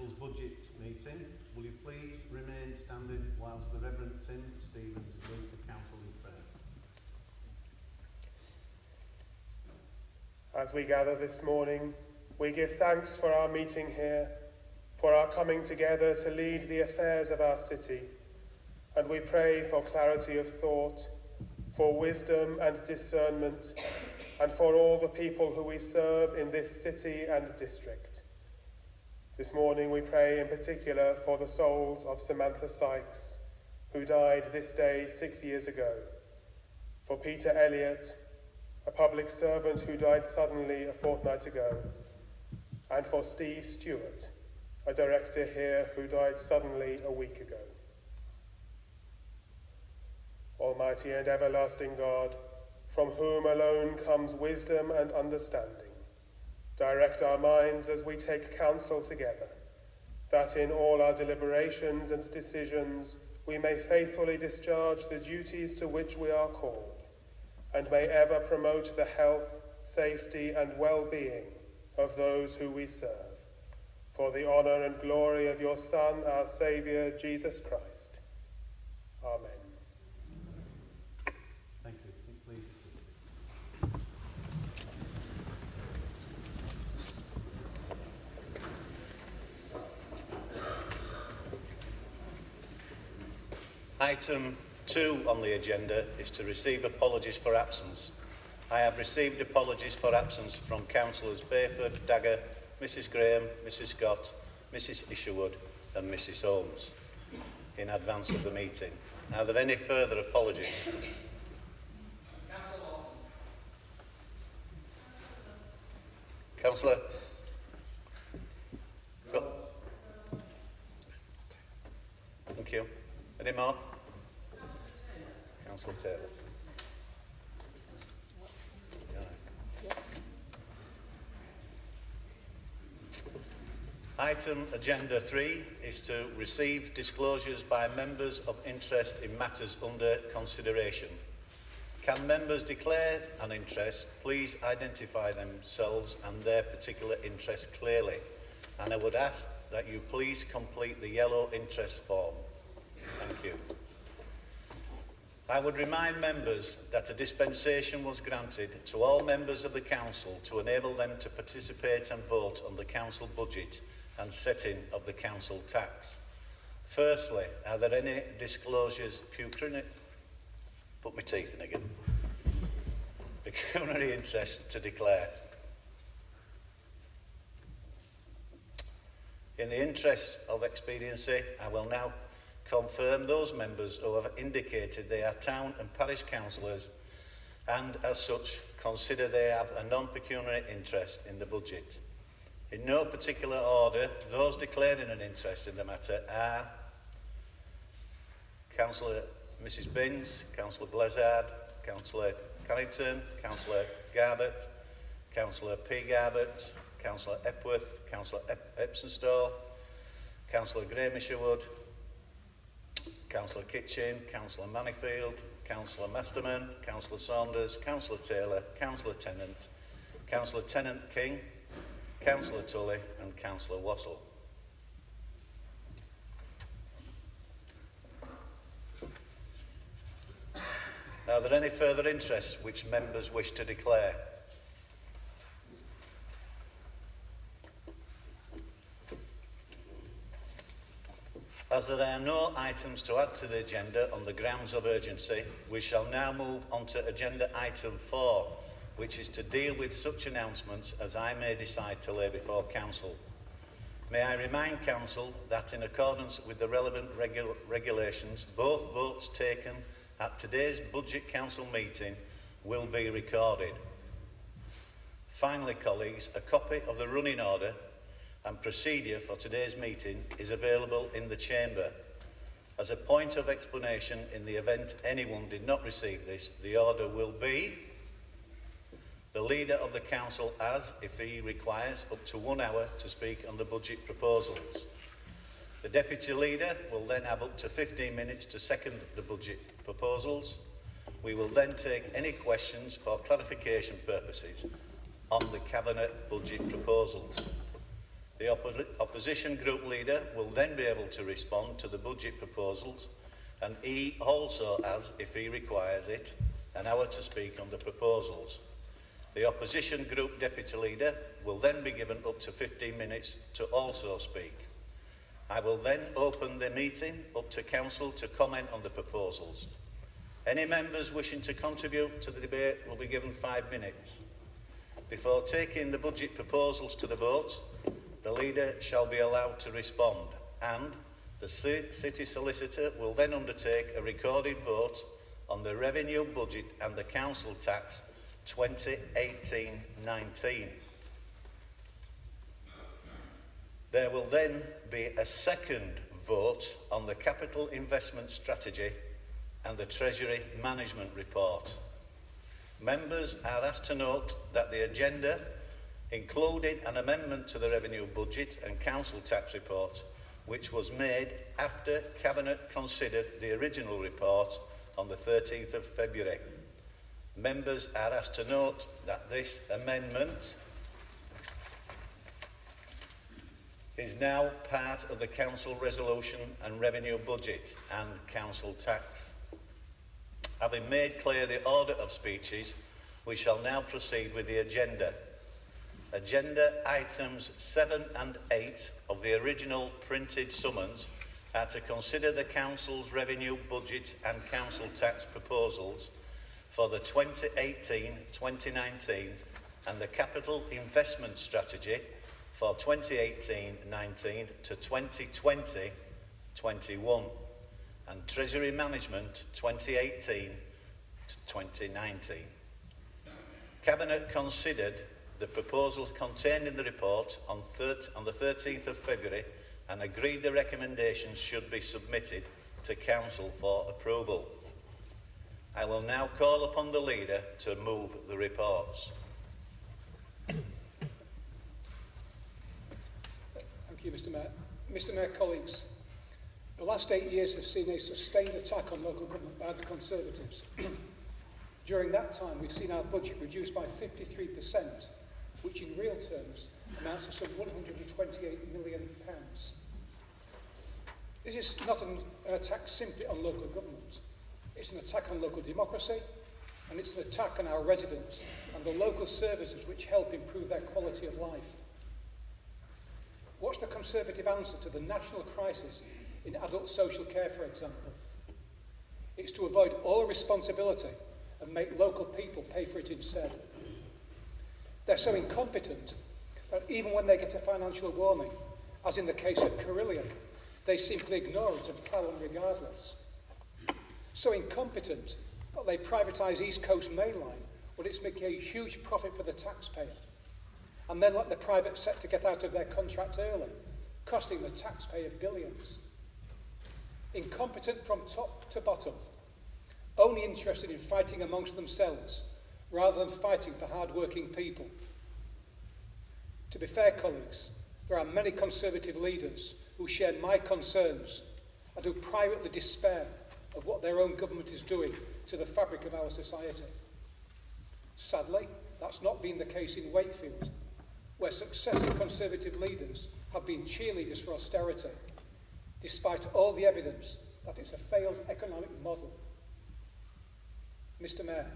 Council's budget meeting. Will you please remain standing whilst the Reverend Tim Stevens leads the Council in prayer. As we gather this morning, we give thanks for our meeting here, for our coming together to lead the affairs of our city, and we pray for clarity of thought, for wisdom and discernment, and for all the people who we serve in this city and district. This morning we pray in particular for the souls of Samantha Sykes, who died this day 6 years ago, for Peter Elliott, a public servant who died suddenly a fortnight ago, and for Steve Stewart, a director here who died suddenly a week ago. Almighty and everlasting God, from whom alone comes wisdom and understanding, direct our minds as we take counsel together, that in all our deliberations and decisions we may faithfully discharge the duties to which we are called, and may ever promote the health, safety, and well-being of those who we serve, for the honour and glory of your Son, our Saviour, Jesus Christ. Amen. Thank you. Please. Item 2 on the agenda is to receive apologies for absence. I have received apologies for absence from Councillors Bayford, Dagger, Mrs Graham, Mrs Scott, Mrs Isherwood and Mrs Holmes in advance of the meeting. Are there any further apologies? Councillor? Thank you. Any more? Councillor Taylor. Item Agenda 3 is to receive disclosures by members of interest in matters under consideration. Can members declare an interest, please identify themselves and their particular interest clearly. And I would ask that you please complete the yellow interest form. Thank you. I would remind members that a dispensation was granted to all members of the Council to enable them to participate and vote on the Council budget and setting of the Council tax. Firstly, are there any disclosures, put my teeth in again, pecuniary interest to declare? In the interest of expediency, I will now confirm those members who have indicated they are town and parish councillors and as such consider they have a non-pecuniary interest in the budget. In no particular order, those declaring an interest in the matter are Councillor Mrs Binns, Councillor Blezard, Councillor Carrington, Councillor Garbett, Councillor P. Garbett, Councillor Epworth, Councillor Epsonstall, Councillor Graham Isherwood, Councillor Kitchen, Councillor Manifield, Councillor Masterman, Councillor Saunders, Councillor Taylor, Councillor Tennant, Councillor Tennant-King, Councillor Tully and Councillor Wassell. Are there any further interests which members wish to declare? As there are no items to add to the agenda on the grounds of urgency, we shall now move on to agenda item 4, which is to deal with such announcements as I may decide to lay before Council. May I remind Council that in accordance with the relevant regulations, both votes taken at today's Budget Council meeting will be recorded. Finally, colleagues, a copy of the running order and procedure for today's meeting is available in the chamber. As a point of explanation, in the event anyone did not receive this, the order will be: the Leader of the Council has, if he requires, up to 1 hour to speak on the budget proposals. The Deputy Leader will then have up to 15 minutes to second the budget proposals. We will then take any questions for clarification purposes on the Cabinet budget proposals. The opposition group leader will then be able to respond to the budget proposals, and he also has, if he requires it, an hour to speak on the proposals. The opposition group deputy leader will then be given up to 15 minutes to also speak. I will then open the meeting up to council to comment on the proposals. Any members wishing to contribute to the debate will be given 5 minutes. Before taking the budget proposals to the vote, the leader shall be allowed to respond, and the city solicitor will then undertake a recorded vote on the revenue budget and the council tax 2018-19. There will then be a second vote on the capital investment strategy and the Treasury Management Report. Members are asked to note that the agenda included an amendment to the revenue budget and council tax report, which was made after Cabinet considered the original report on the 13th of February. Members are asked to note that this amendment is now part of the council resolution and revenue budget and council tax. Having made clear the order of speeches, we shall now proceed with the agenda. Agenda items 7 and 8 of the original printed summons are to consider the council's revenue budget and council tax proposals for the 2018-2019 and the capital investment strategy for 2018-19 to 2020-21 and Treasury Management 2018 to 2019. Cabinet considered the proposals contained in the report on the 13th of February and agreed the recommendations should be submitted to Council for approval. I will now call upon the leader to move the reports. Thank you, Mr. Mayor. Mr. Mayor, colleagues, the last 8 years have seen a sustained attack on local government by the Conservatives. During that time, we've seen our budget reduced by 53%, which in real terms amounts to some £128 million. This is not an attack simply on local government. It's an attack on local democracy, and it's an attack on our residents and the local services which help improve their quality of life. What's the Conservative answer to the national crisis in adult social care, for example? It's to avoid all responsibility and make local people pay for it instead. They're so incompetent that even when they get a financial warning, as in the case of Carillion, they simply ignore it and plough on regardless. So incompetent that they privatise East Coast Main Line when it's making a huge profit for the taxpayer, and then let the private sector get out of their contract early, costing the taxpayer billions. Incompetent from top to bottom, only interested in fighting amongst themselves, rather than fighting for hard-working people. To be fair, colleagues, there are many Conservative leaders who share my concerns and who privately despair of what their own government is doing to the fabric of our society. Sadly, that's not been the case in Wakefield, where successive Conservative leaders have been cheerleaders for austerity, despite all the evidence that it's a failed economic model. Mr. Mayor,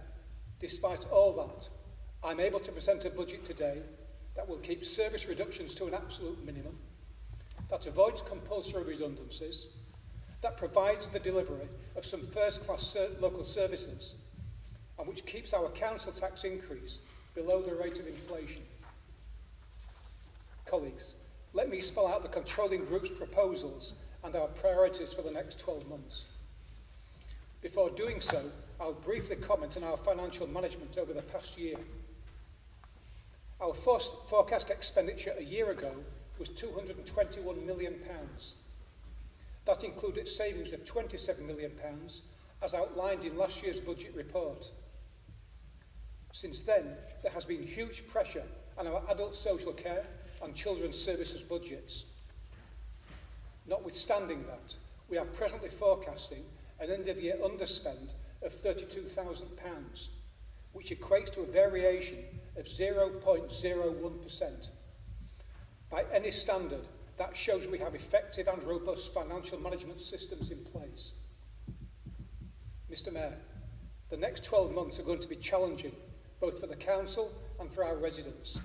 despite all that, I'm able to present a budget today that will keep service reductions to an absolute minimum, that avoids compulsory redundancies, that provides the delivery of some first-class local services, and which keeps our council tax increase below the rate of inflation. Colleagues, let me spell out the controlling group's proposals and our priorities for the next 12 months. Before doing so, I'll briefly comment on our financial management over the past year. Our forecast expenditure a year ago was £221 million. That included savings of £27 million, as outlined in last year's budget report. Since then, there has been huge pressure on our adult social care and children's services budgets. Notwithstanding that, we are presently forecasting an end-of-year underspend of £32,000, which equates to a variation of 0.01%. By any standard, that shows we have effective and robust financial management systems in place. Mr. Mayor, the next 12 months are going to be challenging, both for the Council and for our residents.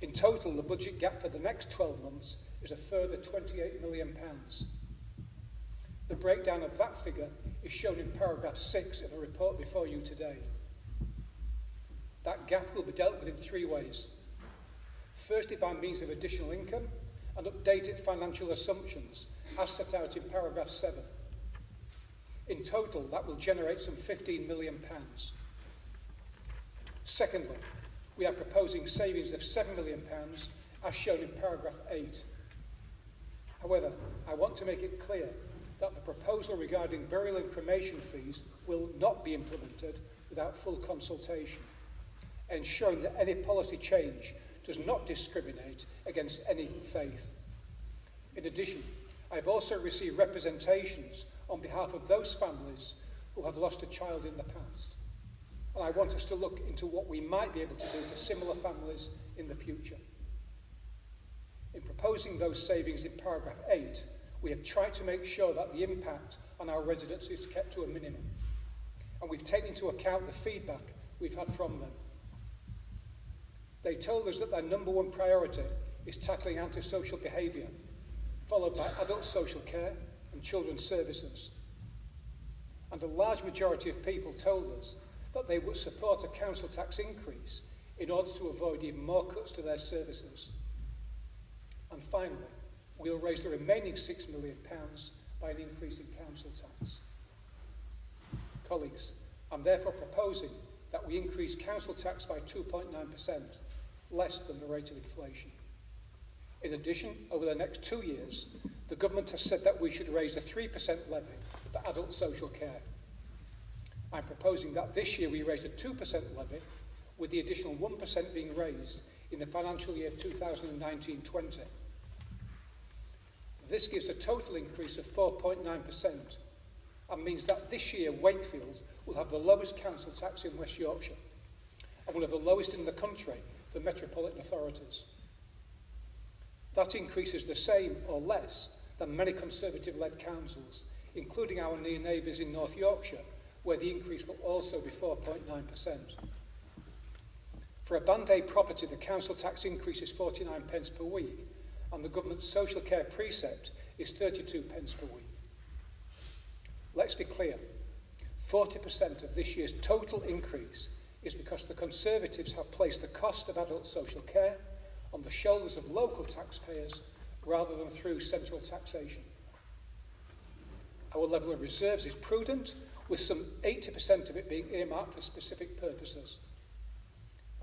In total, the budget gap for the next 12 months is a further £28 million. The breakdown of that figure is shown in paragraph 6 of the report before you today. That gap will be dealt with in 3 ways. Firstly, by means of additional income and updated financial assumptions, as set out in paragraph 7. In total, that will generate some £15 million. Secondly, we are proposing savings of £7 million, as shown in paragraph 8. However, I want to make it clear that the proposal regarding burial and cremation fees will not be implemented without full consultation, ensuring that any policy change does not discriminate against any faith. In addition, I have also received representations on behalf of those families who have lost a child in the past, and I want us to look into what we might be able to do for similar families in the future. In proposing those savings in paragraph 8, we have tried to make sure that the impact on our residents is kept to a minimum, and we've taken into account the feedback we've had from them. They told us that their number 1 priority is tackling antisocial behaviour, followed by adult social care and children's services. And a large majority of people told us that they would support a council tax increase in order to avoid even more cuts to their services. And finally, we'll raise the remaining £6 million by an increase in council tax. Colleagues, I'm therefore proposing that we increase council tax by 2.9%, less than the rate of inflation. In addition, over the next 2 years, the government has said that we should raise a 3% levy for adult social care. I'm proposing that this year we raise a 2% levy, with the additional 1% being raised in the financial year 2019-20. This gives a total increase of 4.9% and means that this year Wakefield will have the lowest council tax in West Yorkshire and one of the lowest in the country for metropolitan authorities. That increase is the same or less than many Conservative-led councils, including our near neighbours in North Yorkshire, where the increase will also be 4.9%. For a Band A property, the council tax increase is 49 pence per week, and the government's social care precept is 32 pence per week. Let's be clear, 40% of this year's total increase is because the Conservatives have placed the cost of adult social care on the shoulders of local taxpayers rather than through central taxation. Our level of reserves is prudent, with some 80% of it being earmarked for specific purposes.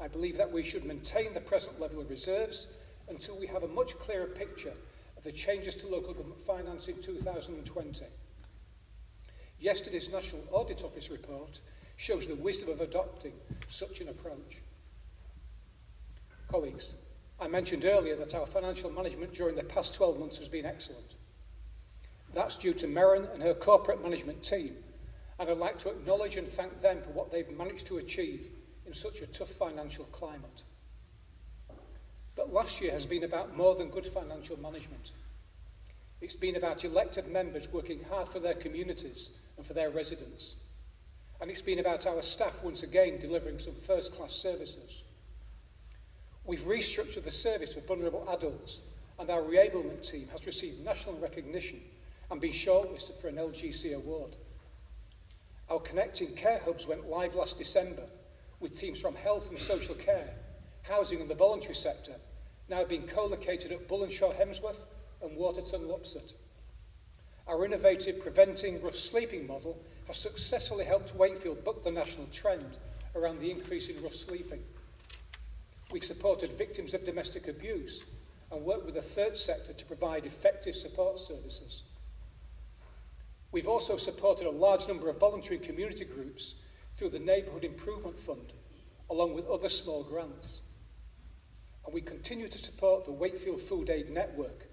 I believe that we should maintain the present level of reserves until we have a much clearer picture of the changes to local government finance in 2020. Yesterday's National Audit Office report shows the wisdom of adopting such an approach. Colleagues, I mentioned earlier that our financial management during the past 12 months has been excellent. That's due to Merrin and her corporate management team, and I'd like to acknowledge and thank them for what they've managed to achieve in such a tough financial climate. But last year has been about more than good financial management. It's been about elected members working hard for their communities and for their residents. And it's been about our staff once again delivering some first-class services. We've restructured the service for vulnerable adults, and our reablement team has received national recognition and been shortlisted for an LGC award. Our Connecting Care Hubs went live last December, with teams from health and social care, housing and the voluntary sector now being co-located at Bullenshaw Hemsworth and Waterton Lopsett. Our innovative Preventing Rough Sleeping model has successfully helped Wakefield buck the national trend around the increase in rough sleeping. We've supported victims of domestic abuse and worked with the third sector to provide effective support services. We've also supported a large number of voluntary community groups through the Neighbourhood Improvement Fund, along with other small grants. And we continue to support the Wakefield Food Aid Network,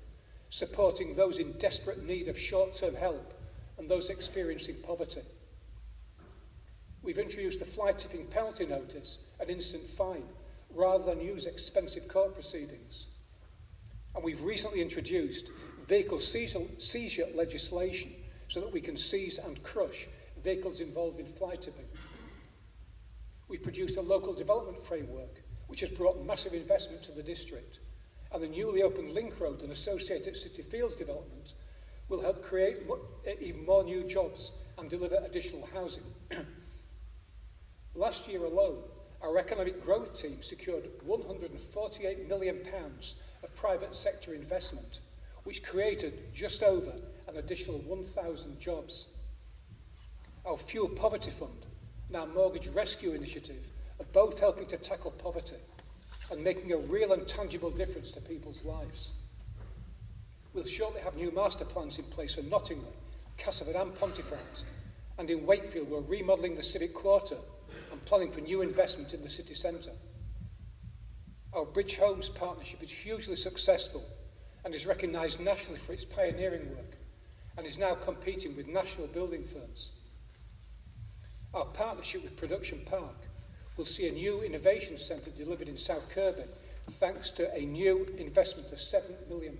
supporting those in desperate need of short-term help and those experiencing poverty. We've introduced the fly tipping penalty notice, an instant fine, rather than use expensive court proceedings. And we've recently introduced vehicle seizure legislation so that we can seize and crush vehicles involved in fly tipping. We've produced a local development framework which has brought massive investment to the district, and the newly opened Link Road and associated City Fields development will help create even more new jobs and deliver additional housing. Last year alone, our economic growth team secured £148 million of private sector investment, which created just over an additional 1,000 jobs. Our Fuel Poverty Fund and our Mortgage Rescue Initiative are both helping to tackle poverty and making a real and tangible difference to people's lives. We'll shortly have new master plans in place for Nottingham, Castleford and Pontefract, and in Wakefield we're remodelling the Civic Quarter and planning for new investment in the city centre. Our Bridge Homes partnership is hugely successful and is recognised nationally for its pioneering work and is now competing with national building firms. Our partnership with Production Park will see a new innovation centre delivered in South Kirby thanks to a new investment of £7 million.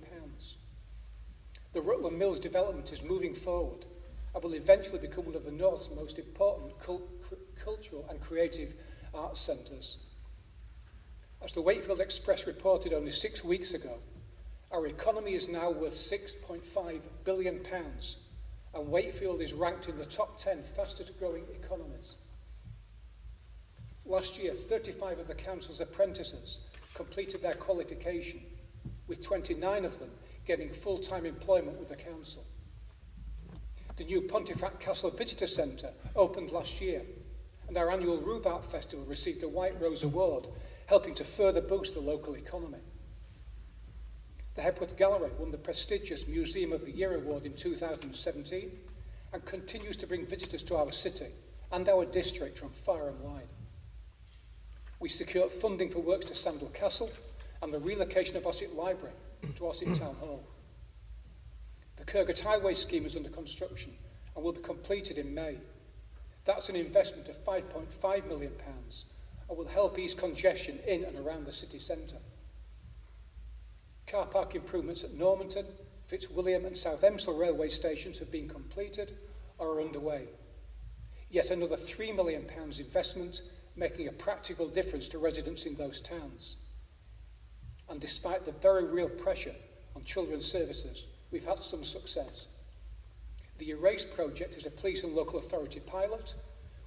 The Rutland Mills development is moving forward and will eventually become one of the North's most important cultural and creative arts centres. As the Wakefield Express reported only 6 weeks ago, our economy is now worth £6.5 billion, and Wakefield is ranked in the top 10 fastest growing economies. Last year, 35 of the council's apprentices completed their qualification, with 29 of them getting full-time employment with the council. The new Pontefract Castle Visitor Centre opened last year, and our annual Rhubarb Festival received a White Rose Award, helping to further boost the local economy. The Hepworth Gallery won the prestigious Museum of the Year Award in 2017 and continues to bring visitors to our city and our district from far and wide. We secured funding for works to Sandal Castle and the relocation of Ossett Library to Ossett Town Hall. The Kirkgate Highway scheme is under construction and will be completed in May. That's an investment of £5.5 million and will help ease congestion in and around the city centre. Car park improvements at Normanton, Fitzwilliam and South Emsall railway stations have been completed or are underway. Yet another £3 million investment, making a practical difference to residents in those towns. And despite the very real pressure on children's services, we've had some success. The Erase project is a police and local authority pilot,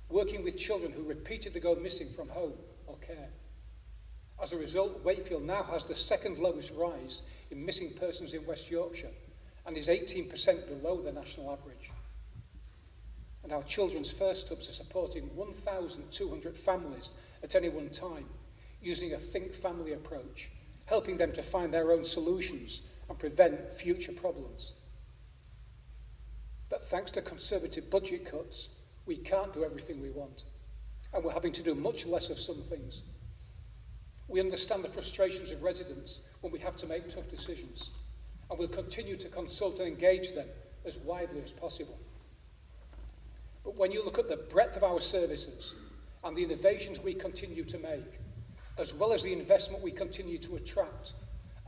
working with children who repeatedly go missing from home or care. As a result, Wakefield now has the second lowest rise in missing persons in West Yorkshire and is 18% below the national average. And our Children's First Hubs are supporting 1,200 families at any one time, using a Think Family approach, helping them to find their own solutions and prevent future problems. But thanks to Conservative budget cuts, we can't do everything we want, and we're having to do much less of some things. We understand the frustrations of residents when we have to make tough decisions, and we'll continue to consult and engage them as widely as possible. But when you look at the breadth of our services and the innovations we continue to make, as well as the investment we continue to attract,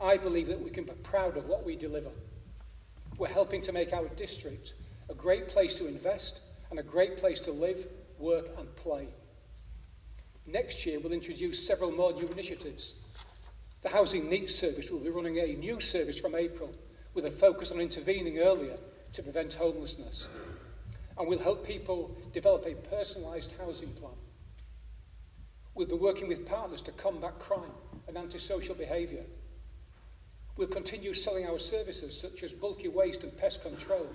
I believe that we can be proud of what we deliver. We're helping to make our district a great place to invest and a great place to live, work and play. Next year, we'll introduce several more new initiatives. The Housing Needs Service will be running a new service from April with a focus on intervening earlier to prevent homelessness. And we'll help people develop a personalised housing plan. We'll be working with partners to combat crime and antisocial behaviour. We'll continue selling our services such as bulky waste and pest control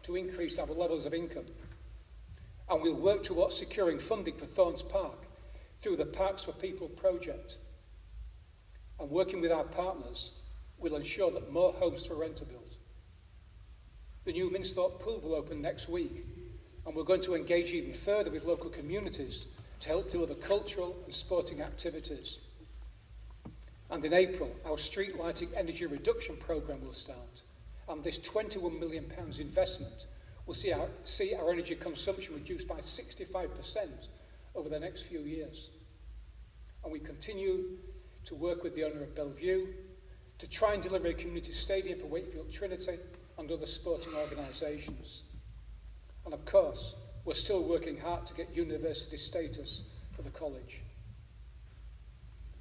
to increase our levels of income. And we'll work towards securing funding for Thorns Park through the Parks for People project. And working with our partners, we'll ensure that more homes for rent are built. The new Minthorpe Pool will open next week, and we're going to engage even further with local communities to help deliver cultural and sporting activities. And in April, our street lighting energy reduction programme will start, and this £21 million investment will see our energy consumption reduced by 65% over the next few years. And we continue to work with the owner of Bellevue to try and deliver a community stadium for Wakefield Trinity and other sporting organisations. And of course, we're still working hard to get university status for the college.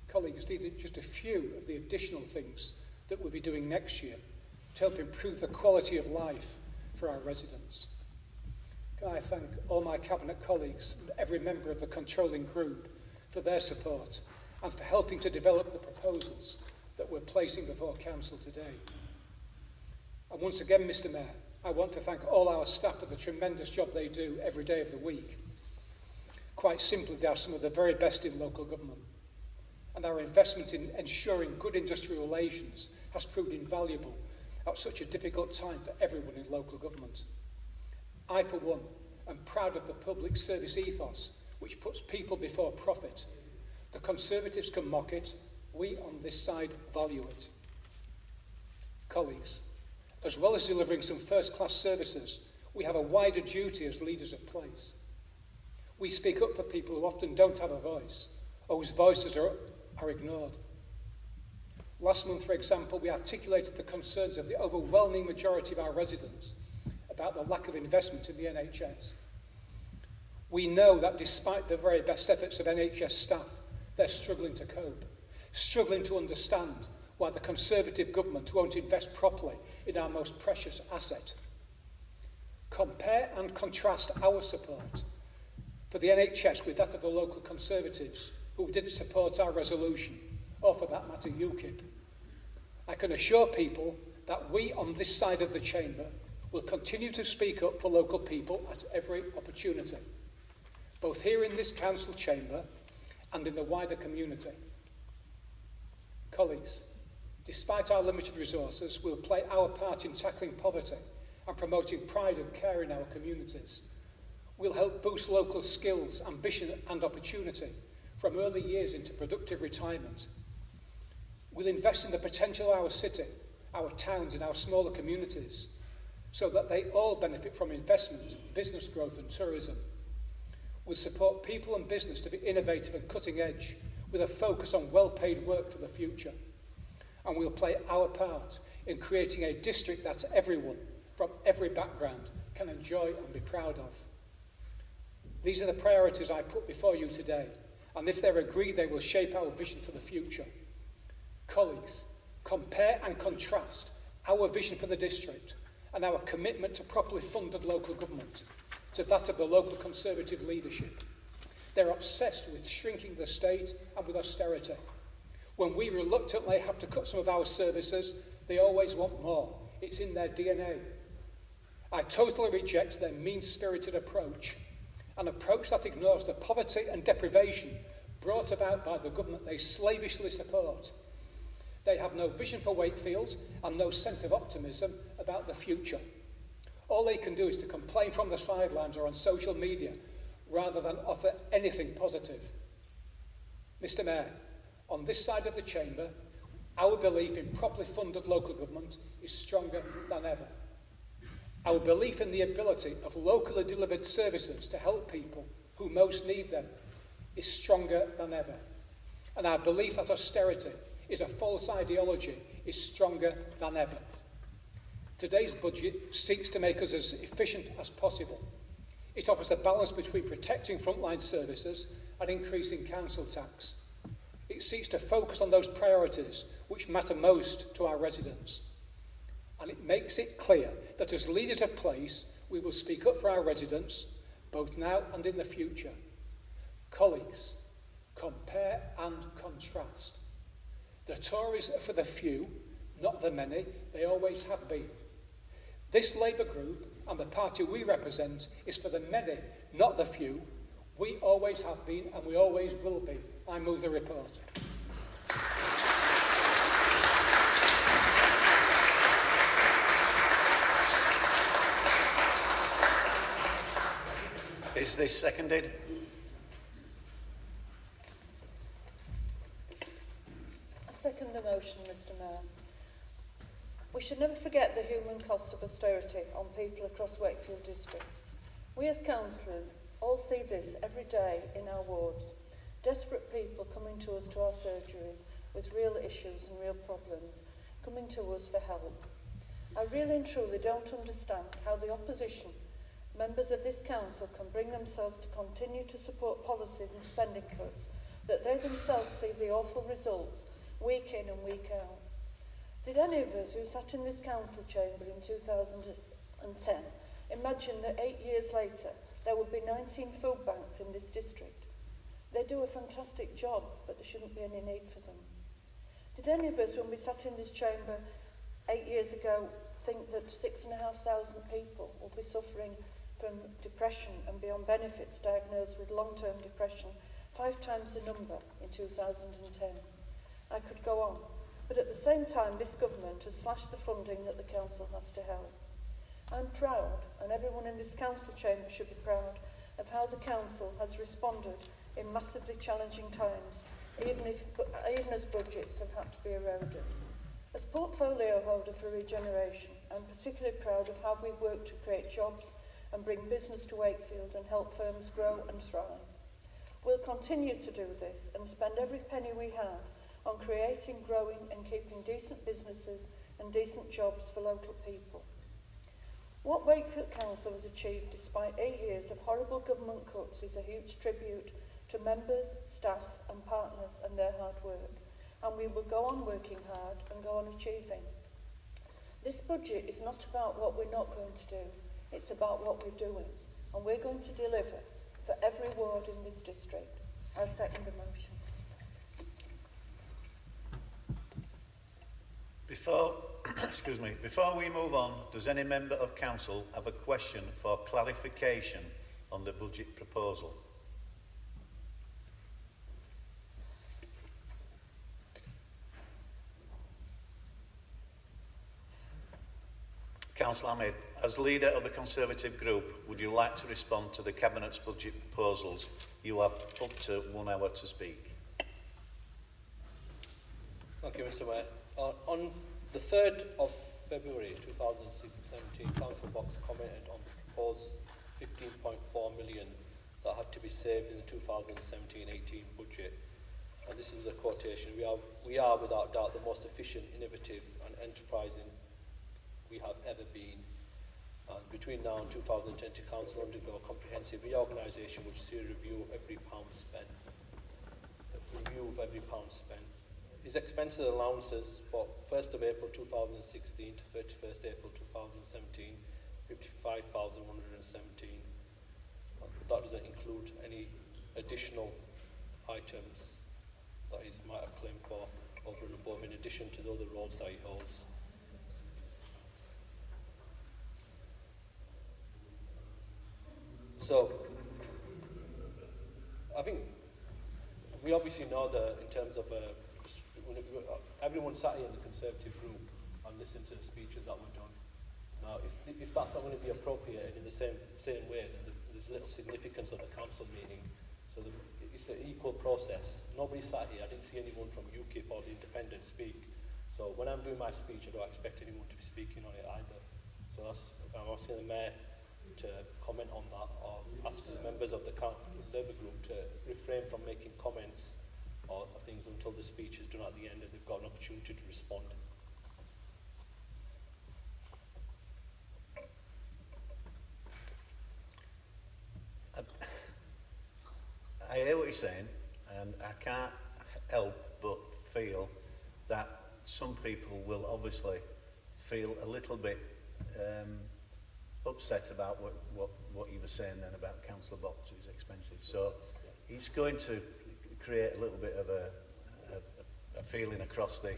Colleagues, these are just a few of the additional things that we'll be doing next year to help improve the quality of life for our residents. Can I thank all my Cabinet colleagues and every member of the controlling group for their support and for helping to develop the proposals that we're placing before Council today. And once again, Mr Mayor, I want to thank all our staff for the tremendous job they do every day of the week. Quite simply, they are some of the very best in local government. And our investment in ensuring good industrial relations has proved invaluable at such a difficult time for everyone in local government. I, for one, am proud of the public service ethos which puts people before profit. The Conservatives can mock it, we on this side value it. Colleagues, as well as delivering some first-class services, we have a wider duty as leaders of place. We speak up for people who often don't have a voice, or whose voices are ignored. Last month, for example, we articulated the concerns of the overwhelming majority of our residents about the lack of investment in the NHS. We know that despite the very best efforts of NHS staff, they're struggling to cope, struggling to understand why the Conservative government won't invest properly in our most precious asset. Compare and contrast our support for the NHS with that of the local Conservatives who didn't support our resolution, or for that matter UKIP. I can assure people that we on this side of the chamber will continue to speak up for local people at every opportunity, both here in this council chamber and in the wider community. Colleagues, despite our limited resources, we'll play our part in tackling poverty and promoting pride and care in our communities. We'll help boost local skills, ambition and opportunity from early years into productive retirement. We'll invest in the potential of our city, our towns and our smaller communities so that they all benefit from investment, business growth and tourism. We'll support people and business to be innovative and cutting edge with a focus on well-paid work for the future. And we'll play our part in creating a district that everyone from every background can enjoy and be proud of. These are the priorities I put before you today, and if they're agreed, they will shape our vision for the future. Colleagues, compare and contrast our vision for the district and our commitment to properly funded local government to that of the local Conservative leadership. They're obsessed with shrinking the state and with austerity. When we reluctantly have to cut some of our services, they always want more. It's in their DNA. I totally reject their mean-spirited approach, an approach that ignores the poverty and deprivation brought about by the government they slavishly support. They have no vision for Wakefield and no sense of optimism about the future. All they can do is to complain from the sidelines or on social media rather than offer anything positive. Mr Mayor, on this side of the chamber, our belief in properly funded local government is stronger than ever. Our belief in the ability of locally delivered services to help people who most need them is stronger than ever. And our belief that austerity is a false ideology is stronger than ever. Today's budget seeks to make us as efficient as possible. It offers a balance between protecting frontline services and increasing council tax. It seeks to focus on those priorities which matter most to our residents. And it makes it clear that as leaders of place, we will speak up for our residents, both now and in the future. Colleagues, compare and contrast. The Tories are for the few, not the many. They always have been. This Labour group and the party we represent is for the many, not the few. We always have been and we always will be. I move the report. Is this seconded? I second the motion, Mr Mayor. We should never forget the human cost of austerity on people across Wakefield District. We as councillors all see this every day in our wards. Desperate people coming to us to our surgeries with real issues and real problems, coming to us for help. I really and truly don't understand how the opposition, members of this council, can bring themselves to continue to support policies and spending cuts that they themselves see the awful results week in and week out. Did any of us who sat in this council chamber in 2010 imagine that 8 years later there would be 19 food banks in this district? They do a fantastic job, but there shouldn't be any need for them. Did any of us, when we sat in this chamber 8 years ago, think that 6,500 people will be suffering from depression and be on benefits diagnosed with long-term depression, 5 times the number in 2010? I could go on. But at the same time, this government has slashed the funding that the council has to help. I'm proud, and everyone in this council chamber should be proud, of how the council has responded in massively challenging times, even as budgets have had to be eroded. As portfolio holder for Regeneration, I'm particularly proud of how we've worked to create jobs and bring business to Wakefield and help firms grow and thrive. We'll continue to do this and spend every penny we have on creating, growing and keeping decent businesses and decent jobs for local people. What Wakefield Council has achieved despite 8 years of horrible government cuts is a huge tribute to members, staff and partners and their hard work, and we will go on working hard and go on achieving. This budget is not about what we're not going to do, it's about what we're doing, and we're going to deliver for every ward in this district. I second the motion. Before we move on, does any member of council have a question for clarification on the budget proposal? Councillor Ahmed, as leader of the Conservative group, would you like to respond to the Cabinet's budget proposals? You have up to 1 hour to speak. Thank you, Mr. Mayor. On the 3rd of February 2017, Council Box commented on the proposed 15.4 million that had to be saved in the 2017-18 budget. And this is the quotation: we are without doubt the most efficient, innovative and enterprising we have ever been. And between now and 2020, Council undergo a comprehensive reorganisation which sees a review of every pound spent. His expenses and allowances for 1st of April 2016 to 31st April 2017, 55,117. That doesn't include any additional items that he might have claimed for over and above, in addition to the other roles that he holds. So, I think we obviously know that in terms of everyone sat here in the Conservative group and listened to the speeches that were done. Now, if that's not going to be appropriate in the same way, then there's little significance of the council meeting. So it's an equal process. Nobody sat here. I didn't see anyone from UKIP or the Independent speak. So when I'm doing my speech, I don't expect anyone to be speaking on it either. So I'm asking the Mayor to comment on that, or ask the members of the Labour group to refrain from making comments or things until the speech is done at the end and they've got an opportunity to respond. I hear what you're saying, and I can't help but feel that some people will obviously feel a little bit upset about what you were saying then about Councillor Box's expenses. So it's going to create a little bit of a feeling across the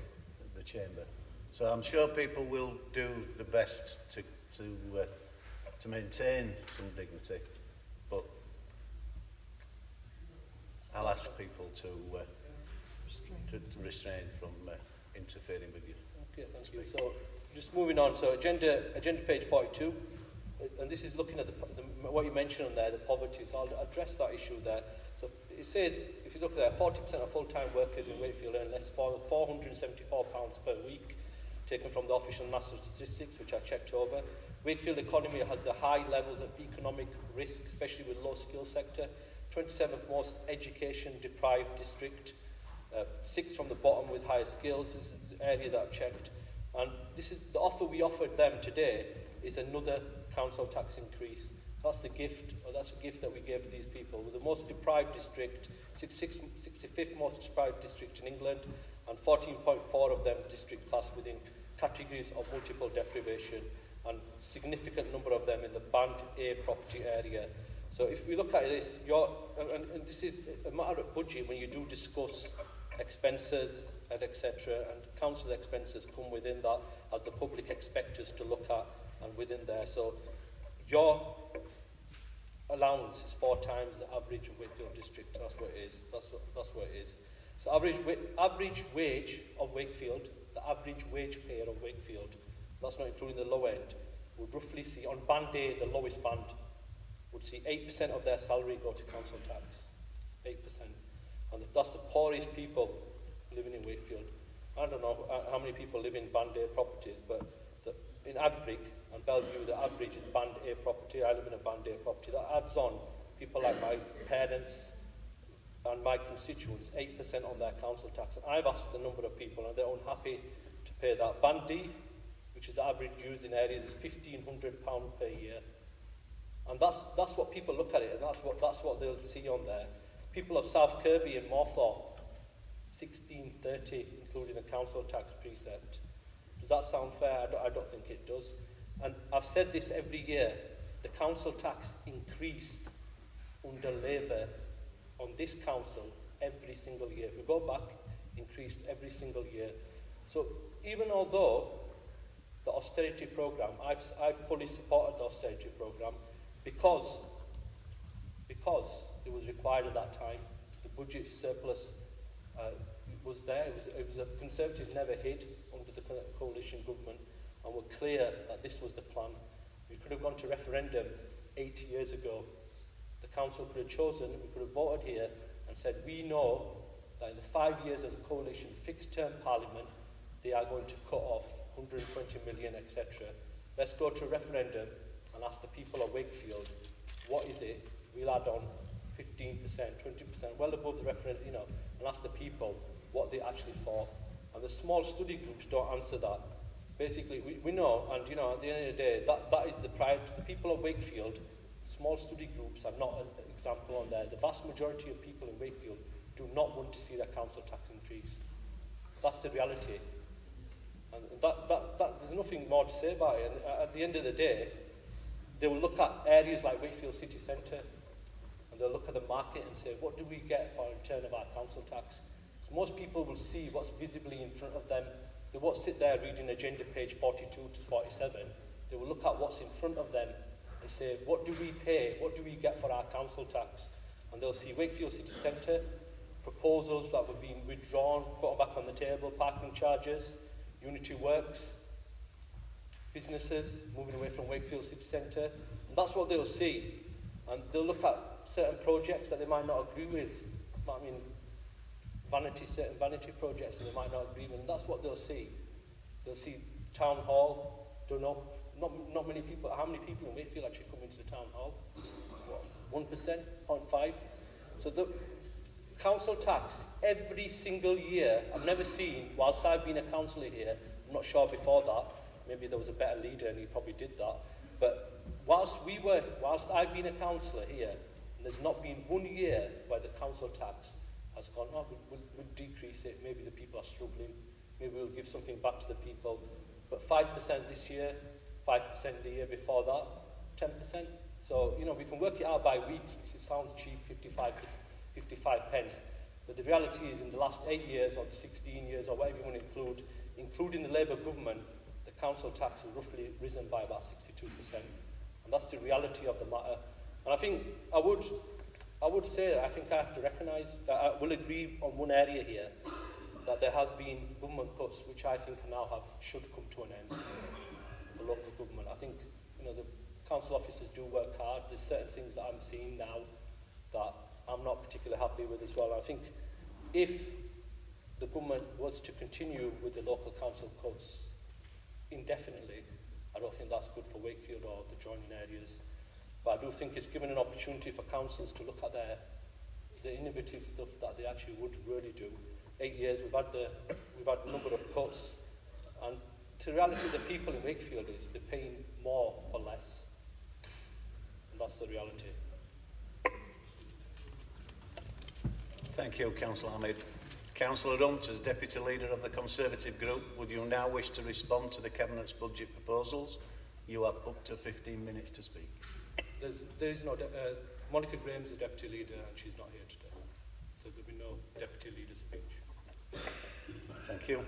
chamber. So I'm sure people will do the best to maintain some dignity, but I'll ask people to restrain from interfering with you. Okay, thank you. So just moving on. So agenda page 42, and this is looking at what you mentioned on there, the poverty. So I'll address that issue there. So it says, if you look at that, 40% of full-time workers in Wakefield earn less than £474 per week, taken from the official national statistics, which I checked over. Wakefield economy has the high levels of economic risk, especially with low skill sector. 27th most education-deprived district, 6th from the bottom with higher skills. This is the area that I've checked. And this is the offer we offered them today is another council tax increase. That's the gift, or that's a gift that we gave to these people. We're the most deprived district, 65th most deprived district in England, and 14.4 of them district class within categories of multiple deprivation, and significant number of them in the Band A property area. So if we look at this, and this is a matter of budget when you do discuss expenses and etc. And council expenses come within that as the public expect us to look at and within there. So your allowance is 4 times the average of Wakefield district. That's what it is. That's what it is. So average wage of Wakefield, the average wage payer of Wakefield, that's not including the low end, would roughly see on Band A, the lowest band, would see 8% of their salary go to council tax. 8%. And that's the poorest people living in Wakefield. I don't know how many people live in Band A properties, but in Adbrick and Bellevue, the average is Band A property. I live in a Band A property. That adds on people like my parents and my constituents, 8% on their council tax. And I've asked a number of people, and they're unhappy to pay that. Band D, which is the average used in areas, is £1,500 per year. And that's what people look at it, and that's what they'll see on there. People of South Kirby and Moorthorpe, 1630, including a council tax precept. Does that sound fair? I don't think it does. And I've said this every year. The council tax increased under Labour on this council every single year. If we go back, increased every single year. So even although the austerity programme, I've fully supported the austerity programme because it was required at that time. The budget surplus was there. It was a Conservatives never hid under the coalition government, and were clear that this was the plan. We could have gone to referendum 8 years ago. The council could have chosen, we could have voted here and said, we know that in the 5 years of the coalition fixed term parliament, they are going to cut off 120 million, etc. Let's go to a referendum and ask the people of Wakefield, what is it? We'll add on 15%, 20%, well above the referendum, and ask the people what they actually thought. And the small study groups don't answer that. Basically, we know, and at the end of the day, that is the pride. The people of Wakefield, small study groups are not an example on there. The vast majority of people in Wakefield do not want to see their council tax increase. That's the reality. And there's nothing more to say about it. And at the end of the day, they will look at areas like Wakefield City Centre, and they'll look at the market and say, what do we get for a return of our council tax? So most people will see what's visibly in front of them. They won't sit there reading agenda page 42 to 47. They will look at what's in front of them and say, what do we pay? What do we get for our council tax? And they'll see Wakefield City Centre, proposals that were being withdrawn, put back on the table, parking charges, Unity Works, businesses moving away from Wakefield City Centre. And that's what they'll see. And they'll look at certain projects that they might not agree with. I mean, certain vanity projects that they might not agree with. And that's what they'll see. They'll see Town Hall done up. Not many people. How many people in Wakefield actually come into the Town Hall? What, 1%, 0.5%? So the council tax every single year, I've never seen, whilst I've been a councillor here, I'm not sure before that, maybe there was a better leader and he probably did that, but whilst I've been a councillor here, there's not been 1 year where the council tax has gone, we'll decrease it, maybe the people are struggling, maybe we'll give something back to the people, but 5% this year, 5% the year before that, 10%. So, we can work it out by weeks because it sounds cheap, 55 pence. But the reality is in the last 8 years or 16 years or whatever you want to include, including the Labour government, the council tax has roughly risen by about 62%. And that's the reality of the matter. And I think I would say, I think I have to recognise that I will agree on one area here, that there has been government cuts which I think should come to an end for local government. I think the council officers do work hard. There's certain things that I'm seeing now that I'm not particularly happy with as well. I think if the government was to continue with the local council cuts indefinitely, I don't think that's good for Wakefield or the joining areas. But I do think it's given an opportunity for councils to look at the innovative stuff that they actually would really do. 8 years we've had a number of cuts, and the reality, the people in Wakefield is they're paying more for less. And that's the reality. Thank you, Councillor Hamid. Councillor Hunt, as Deputy Leader of the Conservative Group, would you now wish to respond to the Cabinet's budget proposals? You have up to 15 minutes to speak. There is no... Monica Graham is the Deputy Leader and she's not here today. So there'll be no Deputy Leader speech. Thank you.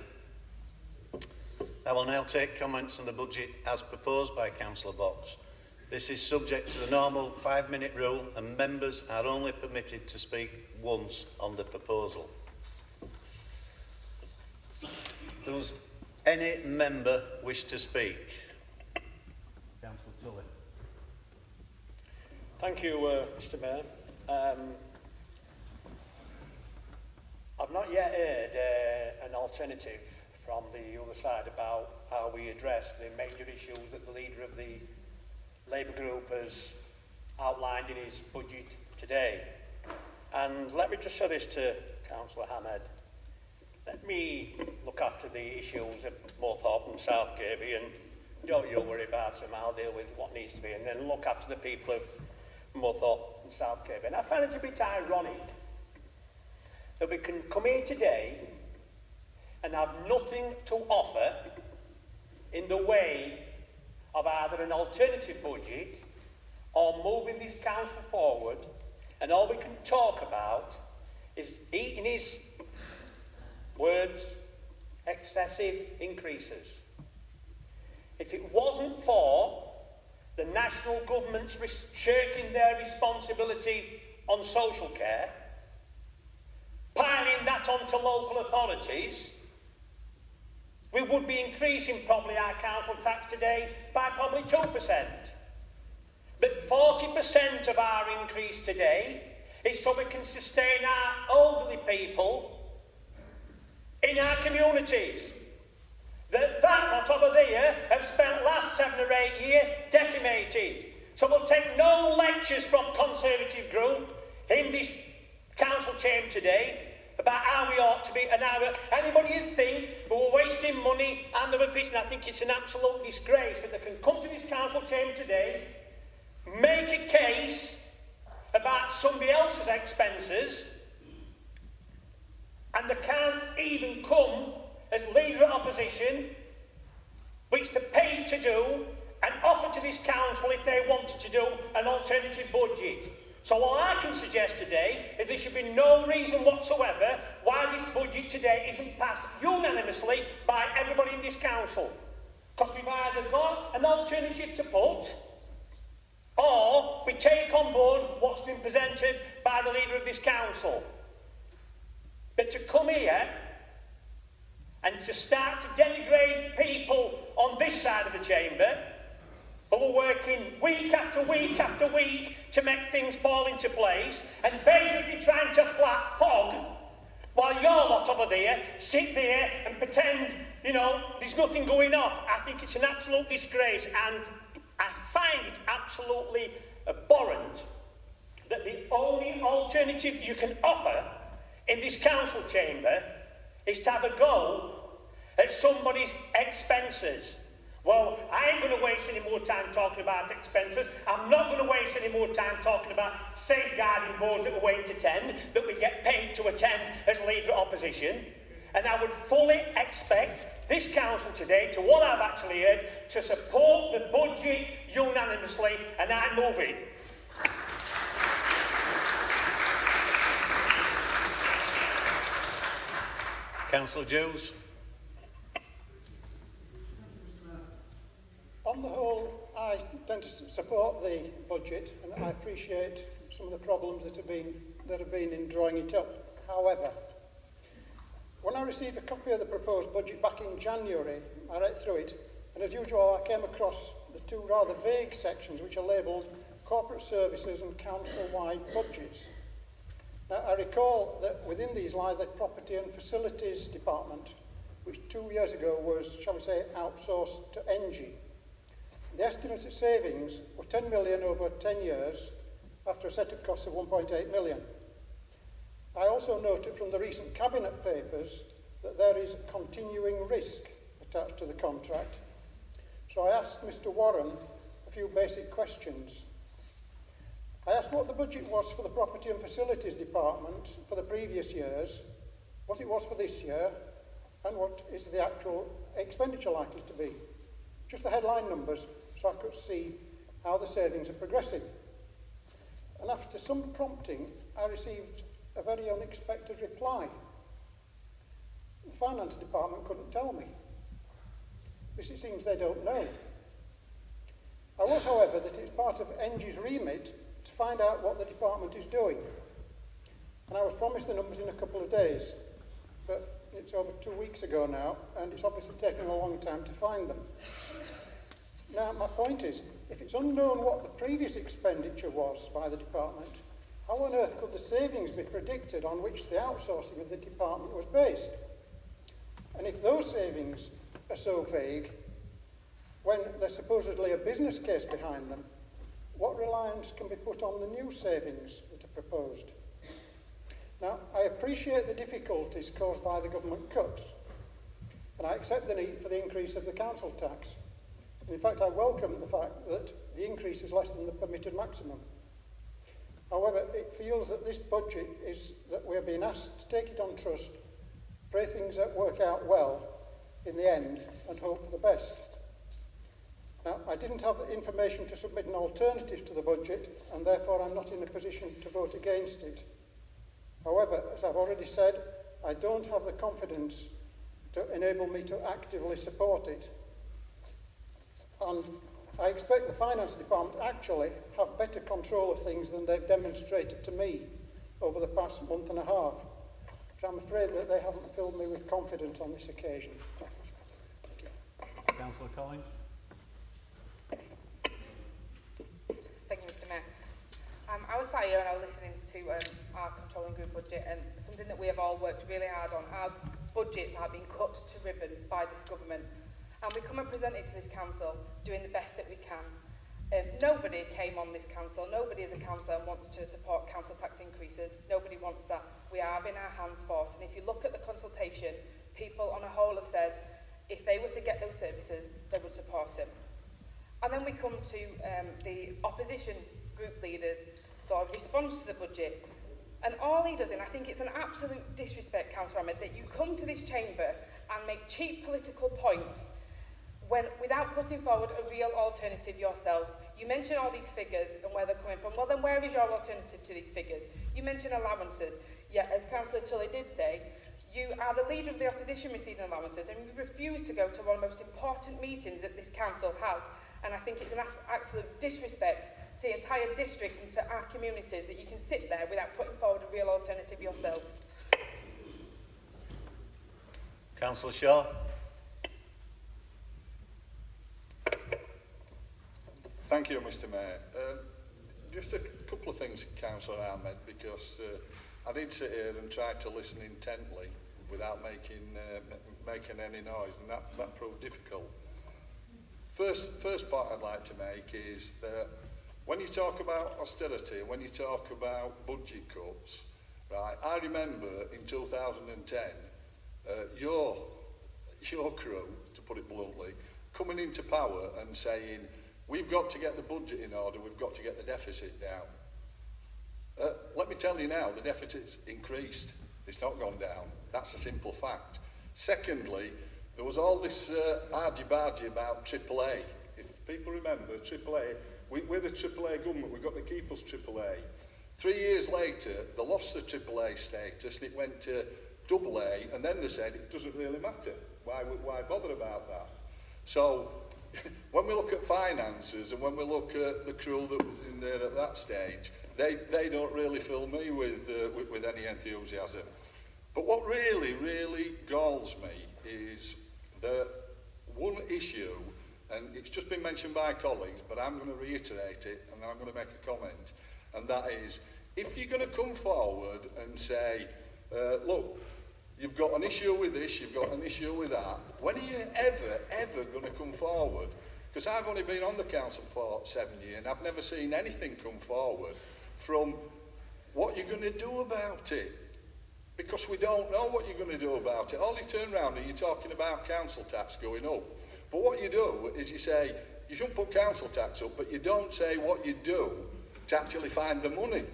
I will now take comments on the budget as proposed by Councillor Box. This is subject to the normal 5-minute rule and members are only permitted to speak once on the proposal. Does any member wish to speak? Councillor Tully. Thank you, Mr. Mayor. I've not yet heard an alternative from the other side about how we address the major issues that the leader of the Labour group has outlined in his budget today. And let me just say this to Councillor Hamid. Let me look after the issues of Moorthorpe and South Kirby, and don't you worry about them, I'll deal with what needs to be, and then look after the people of Moorthorpe and South Kirby. And I find it a bit ironic that we can come here today and have nothing to offer in the way of either an alternative budget or moving this council forward, and all we can talk about is, in his words, excessive increases. If it wasn't for the national government's shirking their responsibility on social care, piling that onto local authorities, we would be increasing probably our council tax today by probably 2%. But 40% of our increase today is so we can sustain our elderly people in our communities. That lot over there have spent last 7 or 8 years decimated. So we'll take no lectures from Conservative Group in this council chamber today about how we ought to be, and how anybody who think we're wasting money and we're fishing. I think it's an absolute disgrace that they can come to this council chamber today, make a case about somebody else's expenses, and they can't even come as leader of opposition, which they're paid to do, and offer to this council if they wanted to do an alternative budget. So all I can suggest today is there should be no reason whatsoever why this budget today isn't passed unanimously by everybody in this council. Because we've either got an alternative to put, or we take on board what's been presented by the leader of this council. But to come here and to start to denigrate people on this side of the chamber who are working week after week after week to make things fall into place, and basically trying to plant fog while your lot over there sit there and pretend, you know, there's nothing going on. I think it's an absolute disgrace, and I find it absolutely abhorrent that the only alternative you can offer in this council chamber is to have a go at somebody's expenses. Well, I ain't going to waste any more time talking about expenses. I'm not going to waste any more time talking about safeguarding boards that we're waiting to attend, that we get paid to attend as leader of opposition. And I would fully expect this council today, to what I've actually heard, to support the budget unanimously, and I move it. Councillor Jones. On the whole, I tend to support the budget, and I appreciate some of the problems that have been in drawing it up. However, when I received a copy of the proposed budget back in January, I read through it, and as usual, I came across the two rather vague sections which are labelled corporate services and council-wide budgets. Now, I recall that within these lies the property and facilities department, which 2 years ago was, shall we say, outsourced to ENGIE. The estimated savings were 10 million over 10 years after a set of costs of 1.8 million. I also noted from the recent cabinet papers that there is continuing risk attached to the contract. So I asked Mr Warren a few basic questions. I asked what the budget was for the Property and Facilities Department for the previous years, what it was for this year, and what is the actual expenditure likely to be. Just the headline numbers, so I could see how the savings are progressing. And after some prompting, I received a very unexpected reply. The Finance Department couldn't tell me. This, it seems, they don't know. I was, however, that it's part of NG's remit to find out what the department is doing. And I was promised the numbers in a couple of days, but it's over 2 weeks ago now, and it's obviously taken a long time to find them. Now, my point is, if it's unknown what the previous expenditure was by the department, how on earth could the savings be predicted on which the outsourcing of the department was based? And if those savings are so vague, when there's supposedly a business case behind them, what reliance can be put on the new savings that are proposed? Now, I appreciate the difficulties caused by the government cuts, and I accept the need for the increase of the council tax. And in fact, I welcome the fact that the increase is less than the permitted maximum. However, it feels that this budget is that we're being asked to take it on trust, pray things that work out well in the end, and hope for the best. Now, I didn't have the information to submit an alternative to the budget, and therefore I'm not in a position to vote against it. However, as I've already said, I don't have the confidence to enable me to actively support it. And I expect the Finance Department actually have better control of things than they've demonstrated to me over the past month and a half. But I'm afraid that they haven't filled me with confidence on this occasion. Thank you. Councillor Collins. Thank you, Mr Mayor. I was sat here and I was listening to our controlling group budget, and something that we have all worked really hard on. Our budgets are being cut to ribbons by this government, and we come and present it to this council doing the best that we can. Nobody came on this council, nobody as a councillor wants to support council tax increases, nobody wants that. We are having our hands forced, and if you look at the consultation, people on a whole have said if they were to get those services, they would support them. And then we come to the opposition group leaders sort of response to the budget, and all he does, and I think it's an absolute disrespect, Councillor Ahmed, that you come to this chamber and make cheap political points when, without putting forward a real alternative yourself. You mention all these figures and where they're coming from. Well, then where is your alternative to these figures? You mention allowances, yet as Councillor Tully did say, you are the leader of the opposition receiving allowances, and you refuse to go to one of the most important meetings that this council has. And I think it's an absolute disrespect to the entire district and to our communities that you can sit there without putting forward a real alternative yourself. Councillor Shaw. Thank you, Mr Mayor. Just a couple of things, Councillor Ahmed, because I did sit here and try to listen intently without making any noise, and that proved difficult. First point I'd like to make is that when you talk about austerity, when you talk about budget cuts, right, I remember in 2010, your crew, to put it bluntly, coming into power and saying, we've got to get the budget in order, we've got to get the deficit down. Let me tell you now, the deficit's increased. It's not gone down. That's a simple fact. Secondly, there was all this argy-bargy about AAA. If people remember, AAA, we're the AAA government, we've got to keep us AAA. 3 years later, they lost the AAA status and it went to AA, and then they said it doesn't really matter. Why bother about that? So, when we look at finances and when we look at the crew that was in there at that stage, they don't really fill me with any enthusiasm. But what really galls me is that one issue, and it's just been mentioned by colleagues, but I'm going to reiterate it and I'm going to make a comment, and that is, if you're going to come forward and say, look, you've got an issue with this, you've got an issue with that, when are you ever going to come forward? Because I've only been on the council for 7 years and I've never seen anything come forward from what you're going to do about it. because we don't know what you're going to do about it. All you turn around and you're talking about council tax going up. But what you do is you say, you shouldn't put council tax up, but you don't say what you do to actually find the money.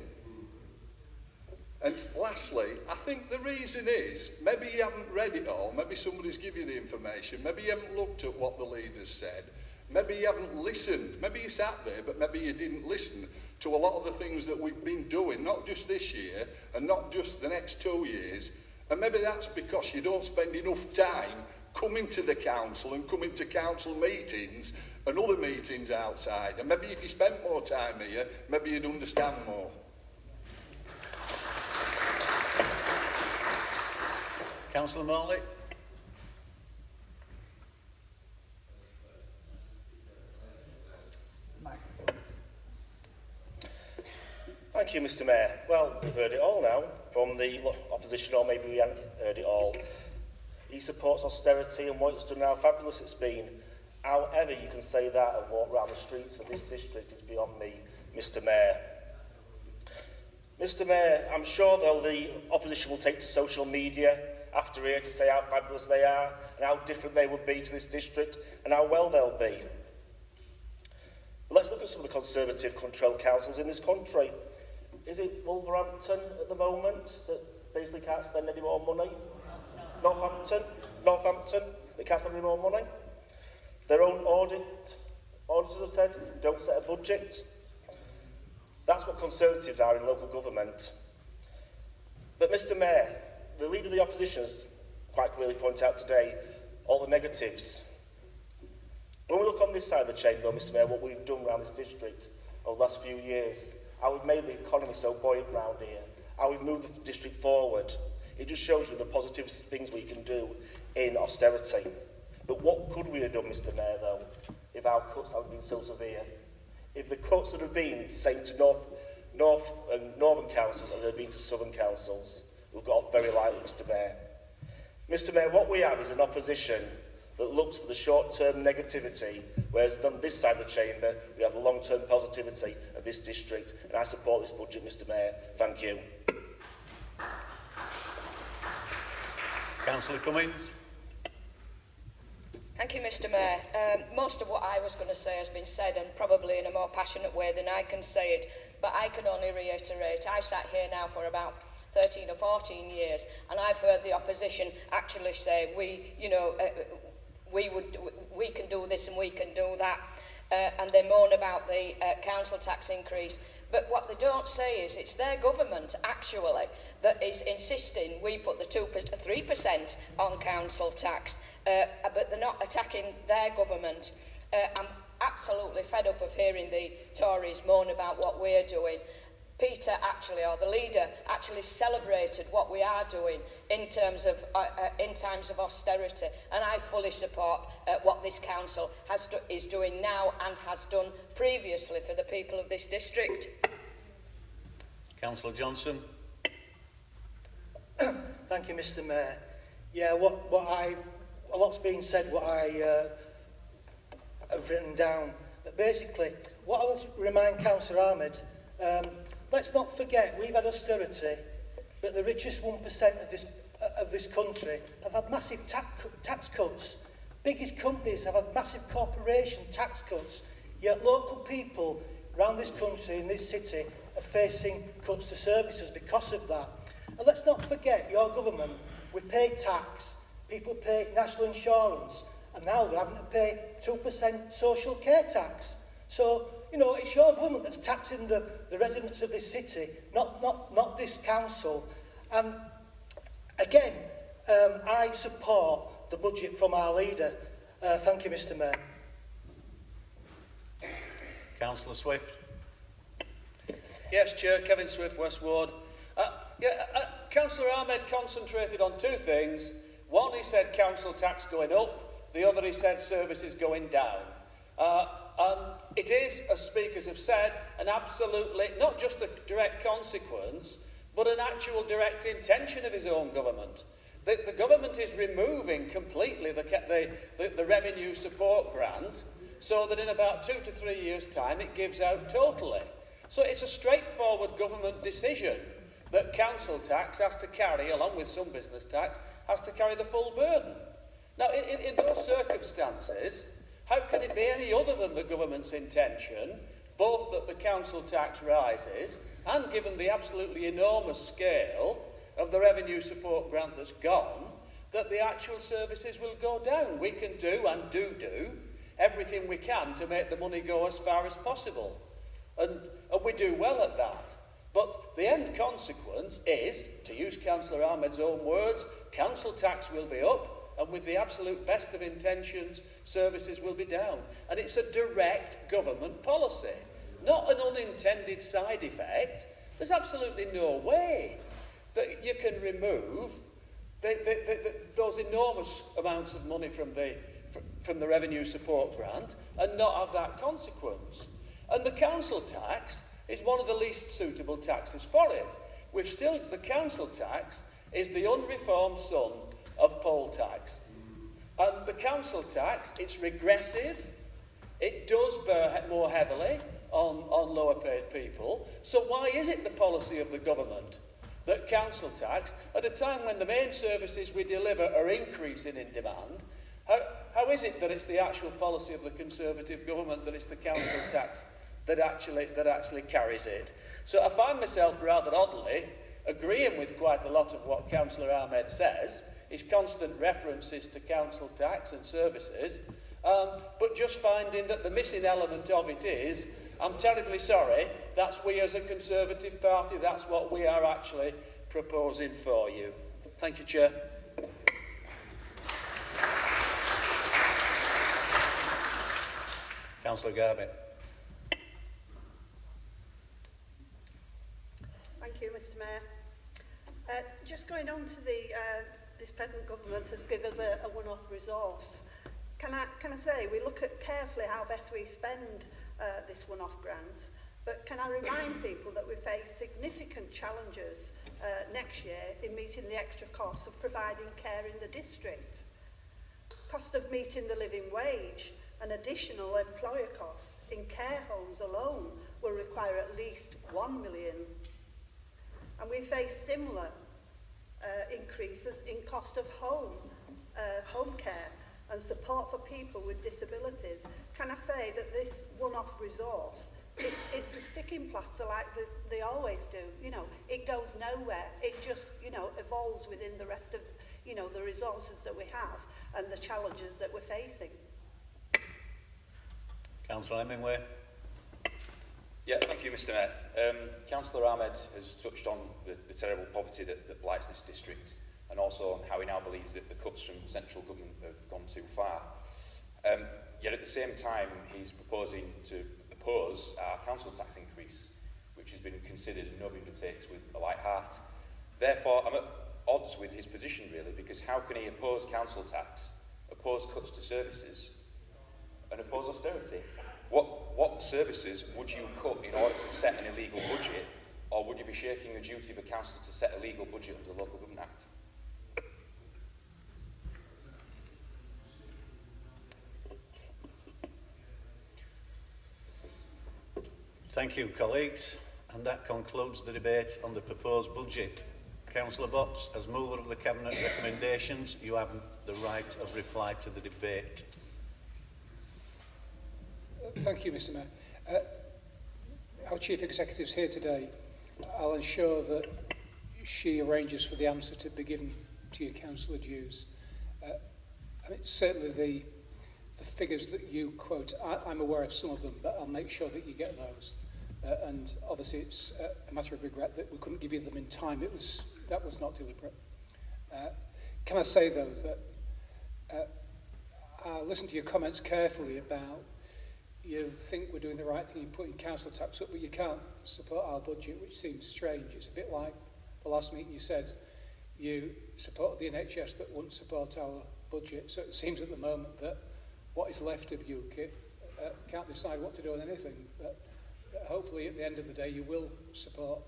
And lastly, I think the reason is, maybe you haven't read it all, maybe somebody's given you the information, maybe you haven't looked at what the leaders said, maybe you haven't listened, maybe you sat there, but maybe you didn't listen to a lot of the things that we've been doing, not just this year, and not just the next 2 years, and maybe that's because you don't spend enough time coming to the council and coming to council meetings and other meetings outside, and maybe if you spent more time here, maybe you'd understand more. Councillor Morley. Thank you, Mr. Mayor. Well, we've heard it all now from the opposition, or maybe we haven't heard it all. He supports austerity, and what it's done, how fabulous it's been. However, you can say that and walk around the streets of this district is beyond me, Mr. Mayor. Mr. Mayor, I'm sure though the opposition will take to social media after here to say how fabulous they are and how different they would be to this district and how well they'll be. But let's look at some of the Conservative controlled councils in this country. Is it Wolverhampton at the moment that basically can't spend any more money? Northampton, they can't spend any more money. Their own auditors have said, don't set a budget. That's what Conservatives are in local government. But Mr. Mayor, the Leader of the Opposition has quite clearly pointed out today all the negatives. When we look on this side of the chamber, though, Mr. Mayor, what we've done around this district over the last few years, how we've made the economy so buoyant around here, how we've moved the district forward, it just shows you the positive things we can do in austerity. But what could we have done, Mr. Mayor, though, if our cuts hadn't been so severe? If the cuts had been the same to northern councils as they had been to southern councils, we've got off very lightly, Mr. Mayor. Mr. Mayor, what we have is an opposition that looks for the short-term negativity, whereas on this side of the chamber, we have the long-term positivity of this district, and I support this budget, Mr. Mayor. Thank you. Councillor Cummings. Thank you, Mr. Mayor. Most of what I was going to say has been said, and probably in a more passionate way than I can say it, but I can only reiterate. I've sat here now for about 13 or 14 years, and I've heard the opposition actually say, we can do this and we can do that, and they moan about the council tax increase. But what they don't say is it's their government, actually, that is insisting we put the 3% on council tax, but they're not attacking their government. I'm absolutely fed up of hearing the Tories moan about what we're doing. Peter actually, or the leader, actually celebrated what we are doing in terms of times of austerity, and I fully support what this council is doing now and has done previously for the people of this district. Councillor Johnson. Thank you, Mr. Mayor. Yeah, a lot's been said. What I have written down, but basically, what I'll remind Councillor Ahmed. Let's not forget, we've had austerity, but the richest 1% of this country have had massive tax cuts. Biggest companies have had massive corporation tax cuts, yet local people around this country, in this city, are facing cuts to services because of that. And let's not forget, your government, we pay tax, people pay national insurance, and now they're having to pay 2% social care tax. So, you know, it's your government that's taxing the residents of this city, not this council. And again, I support the budget from our leader. Thank you, Mr. Mayor. Councillor Swift. Yes, Chair, Kevin Swift, West Ward. Councillor Ahmed concentrated on two things. One, he said council tax going up. The other, he said services going down. And it is, as speakers have said, an absolutely, not just a direct consequence, but an actual direct intention of his own government. The government is removing completely the revenue support grant, so that in about 2 to 3 years' time it gives out totally. So it's a straightforward government decision that council tax has to carry, along with some business tax, has to carry the full burden. Now, in those circumstances, how can it be any other than the government's intention, both that the council tax rises and given the absolutely enormous scale of the revenue support grant that's gone, that the actual services will go down? We can do and do everything we can to make the money go as far as possible. And we do well at that. But the end consequence is, to use Councillor Ahmed's own words, council tax will be up, and with the absolute best of intentions, services will be down. And it's a direct government policy, not an unintended side effect. There's absolutely no way that you can remove those enormous amounts of money from the revenue support grant and not have that consequence. And the council tax is one of the least suitable taxes for it. The council tax is the unreformed son of poll tax. And the council tax, it's regressive, it does bear more heavily on lower paid people. So why is it the policy of the government that council tax, at a time when the main services we deliver are increasing in demand, how is it that it's the actual policy of the Conservative government that it's the council tax that actually carries it? So I find myself rather oddly agreeing with quite a lot of what Councillor Ahmed says, his constant references to council tax and services, but just finding that the missing element of it is, I'm terribly sorry, that's we as a Conservative Party, that's what we are actually proposing for you. Thank you, Chair. Councillor Garbutt. Thank you, Mr Mayor. Just going on to this present government has given us a one-off resource. Can I say we look at carefully how best we spend this one-off grant, but can I remind people that we face significant challenges next year in meeting the extra costs of providing care in the district. Cost of meeting the living wage and additional employer costs in care homes alone will require at least 1 million. And we face similar increases in cost of home care and support for people with disabilities. Can I say that this one-off resource, it's a sticking plaster like they always do. You know, it goes nowhere. It just, evolves within the rest of, the resources that we have and the challenges that we're facing. Councillor Hemingway. Yeah, thank you, Mr Mayor. Councillor Ahmed has touched on the terrible poverty that blights this district, and also on how he now believes that the cuts from central government have gone too far. Yet at the same time, he's proposing to oppose our council tax increase, which has been considered and nobody undertakes with a light heart. Therefore, I'm at odds with his position, really, because how can he oppose council tax, oppose cuts to services, and oppose austerity? What services would you cut in order to set an illegal budget, or would you be shaking the duty of a council to set a legal budget under the Local Government Act? Thank you, colleagues. And that concludes the debate on the proposed budget. Councillor Botts, as mover of the Cabinet recommendations, you have the right of reply to the debate. Thank you, Mr Mayor. Our Chief Executive's here today. I'll ensure that she arranges for the answer to be given to your councillor dues. Certainly the figures that you quote, I'm aware of some of them, but I'll make sure that you get those. And obviously it's a matter of regret that we couldn't give you them in time. That was not deliberate. Can I say, though, that I listened to your comments carefully about you think we're doing the right thing in putting council tax up, but you can't support our budget, which seems strange. It's a bit like the last meeting you said you supported the NHS but wouldn't support our budget. So it seems at the moment that what is left of UKIP can't decide what to do on anything. But hopefully at the end of the day you will support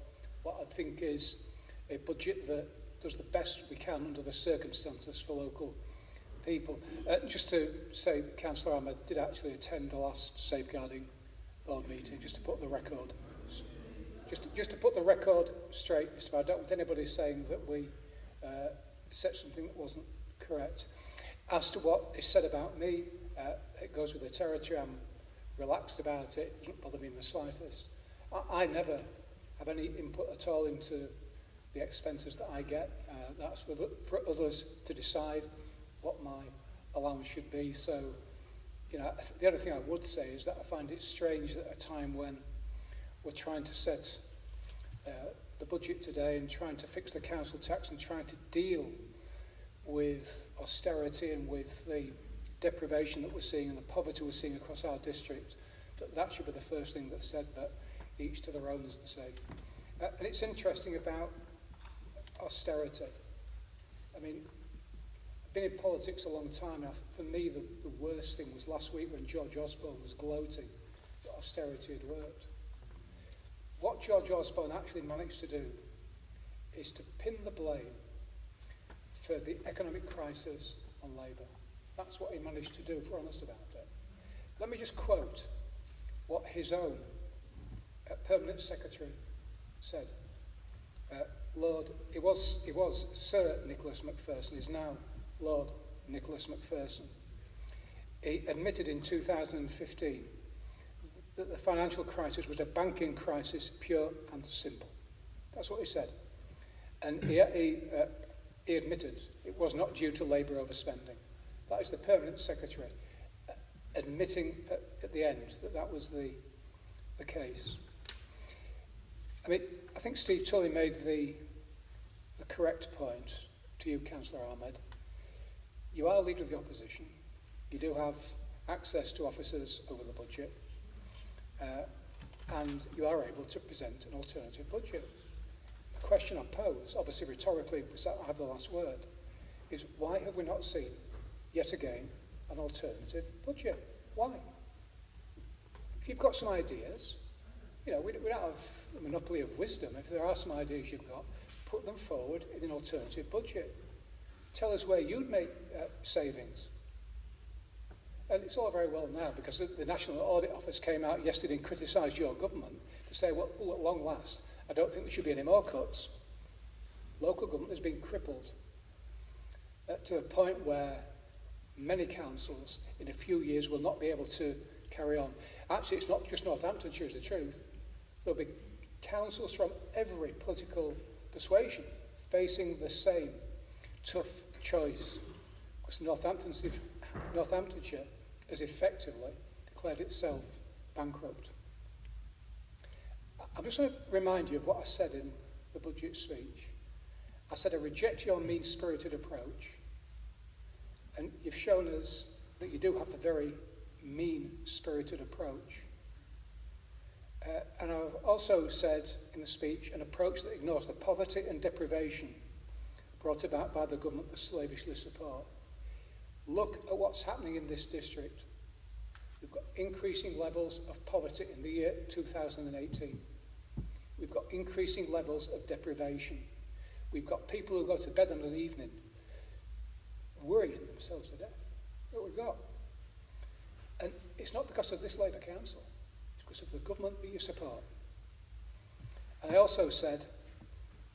what I think is a budget that does the best we can under the circumstances for local people. Just to say, Councillor Ahmed did actually attend the last safeguarding board meeting, just to put the record. just to put the record straight, Mr. Mayor, I don't want anybody saying that we said something that wasn't correct. As to what is said about me, it goes with the territory. I'm relaxed about it. It doesn't bother me in the slightest. I never have any input at all into the expenses that I get. That's for others to decide what my allowance should be. So, you know, the other thing I would say is that I find it strange that at a time when we're trying to set the budget today and trying to fix the council tax and trying to deal with austerity and with the deprivation that we're seeing and the poverty we're seeing across our district, that should be the first thing that's said, but each to their own, as they say. And it's interesting about austerity. I mean, I've been in politics a long time, and for me the worst thing was last week when George Osborne was gloating that austerity had worked. What George Osborne actually managed to do is to pin the blame for the economic crisis on Labour. That's what he managed to do, if we're honest about it. Let me just quote what his own Permanent Secretary said. It was Sir Nicholas Macpherson, he's now Lord Nicholas Macpherson. He admitted in 2015 that the financial crisis was a banking crisis, pure and simple. That's what he said. And he admitted it was not due to Labour overspending. That is the Permanent Secretary admitting at the end that that was the case. I mean, I think Steve Tully made the correct point to you, Councillor Ahmed. You are Leader of the Opposition. You do have access to officers over the budget. And you are able to present an alternative budget. The question I pose, obviously rhetorically, because I have the last word, is why have we not seen, yet again, an alternative budget? Why? If you've got some ideas, you know, we don't have a monopoly of wisdom. If there are some ideas you've got, put them forward in an alternative budget. Tell us where you'd make savings. And it's all very well now, because the National Audit Office came out yesterday and criticised your government to say, well, at long last, I don't think there should be any more cuts. Local government has been crippled to the point where many councils in a few years will not be able to carry on. Actually, it's not just Northamptonshire, is the truth. There'll be councils from every political persuasion facing the same tough choice, because Northamptonshire has effectively declared itself bankrupt. I'm just going to remind you of what I said in the budget speech. I said I reject your mean-spirited approach, and you've shown us that you do have a very mean-spirited approach. And I've also said in the speech an approach that ignores the poverty and deprivation brought about by the government that slavishly support. Look at what's happening in this district. We've got increasing levels of poverty in the year 2018. We've got increasing levels of deprivation. We've got people who go to bed in an evening worrying themselves to death. That's what we've got. And it's not because of this Labour Council. It's because of the government that you support. And I also said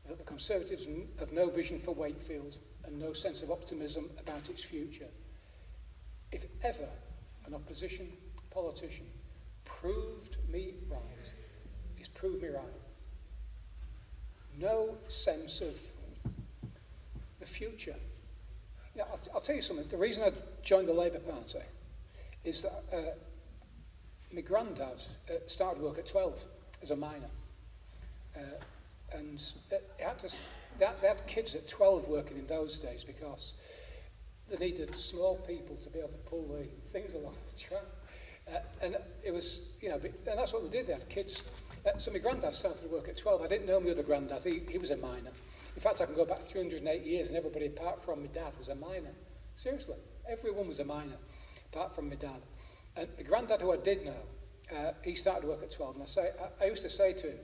that the Conservatives have no vision for Wakefield and no sense of optimism about its future. If ever an opposition politician proved me right, he's proved me right. No sense of the future. Now, I'll tell you something. The reason I joined the Labour Party is that my granddad started work at 12 as a miner. And they had kids at 12 working in those days because they needed small people to be able to pull the things along the track. And it was, you know, and that's what they did. They had kids. So my granddad started work at 12. I didn't know my other granddad. He was a miner. In fact, I can go back 308 years and everybody apart from my dad was a miner. Seriously, everyone was a miner apart from my dad. And my granddad, who I did know, he started work at 12. And I used to say to him,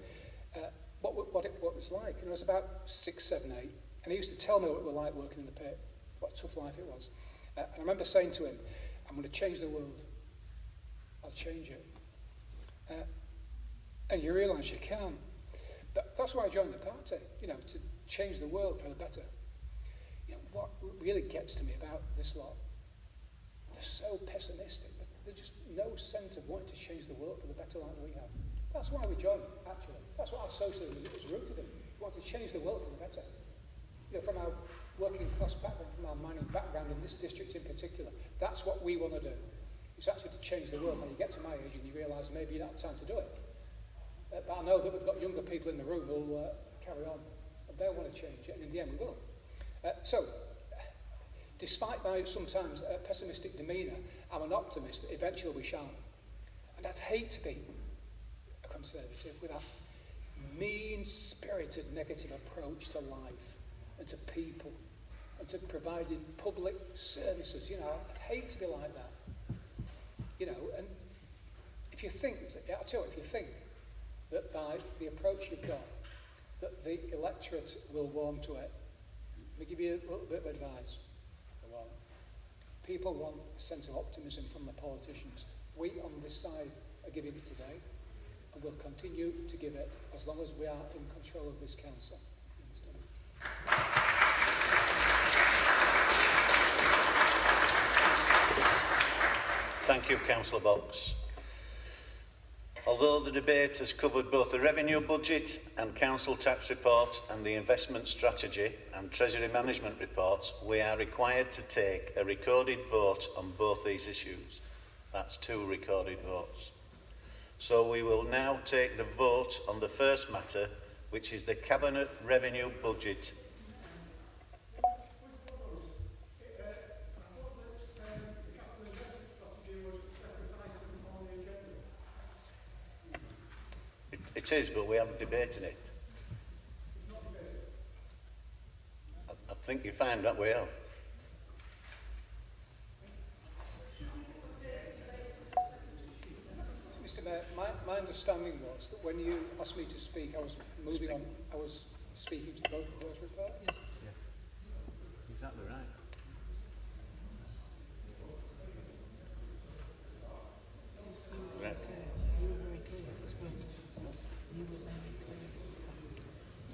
what it was like. And I was about 6, 7, 8. And he used to tell me what it was like working in the pit, what a tough life it was. And I remember saying to him, I'm going to change the world. I'll change it. And you realise you can. That's why I joined the party, you know, to change the world for the better. You know, what really gets to me about this lot, they're so pessimistic. There's just no sense of wanting to change the world for the better like we have. That's why we joined, actually. That's what our socialism is rooted in. We want to change the world for the better. You know, from our working class background, from our mining background in this district in particular, that's what we want to do. It's actually to change the world. When you get to my age and you realise maybe you don't have time to do it. But I know that we've got younger people in the room who'll carry on, and they'll want to change it, and in the end we will. So, despite my sometimes pessimistic demeanour, I'm an optimist that eventually we shall. And I'd hate to be a Conservative with that mean-spirited negative approach to life and to people and to providing public services. You know, I'd hate to be like that. You know, and if you think, I'll tell you, if you think that by the approach you've got, that the electorate will warm to it, let me give you a little bit of advice. They won't. People want a sense of optimism from the politicians. We on this side are giving it today, and we'll continue to give it as long as we are in control of this council. Thank you, Councillor Box. Although the debate has covered both the revenue budget and council tax reports and the investment strategy and treasury management reports, we are required to take a recorded vote on both these issues. That's 2 recorded votes. So we will now take the vote on the first matter, which is the Cabinet Revenue Budget. It is, but we haven't debated it. I think you find that we have. Mr. Mayor, my understanding was that when you asked me to speak, I was moving on. I was speaking to both of those reports. Yeah. Exactly right. Right.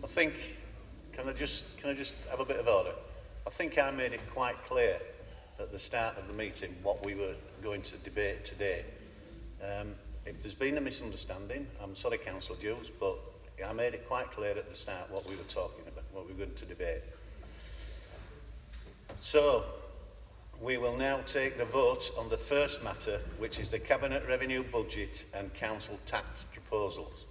I think, can I just have a bit of order? I think I made it quite clear at the start of the meeting what we were going to debate today. If there's been a misunderstanding, I'm sorry, Councillor Hughes, but I made it quite clear at the start what we were talking about, what we were going to debate. So, we will now take the vote on the first matter, which is the Cabinet Revenue Budget and Council Tax proposals.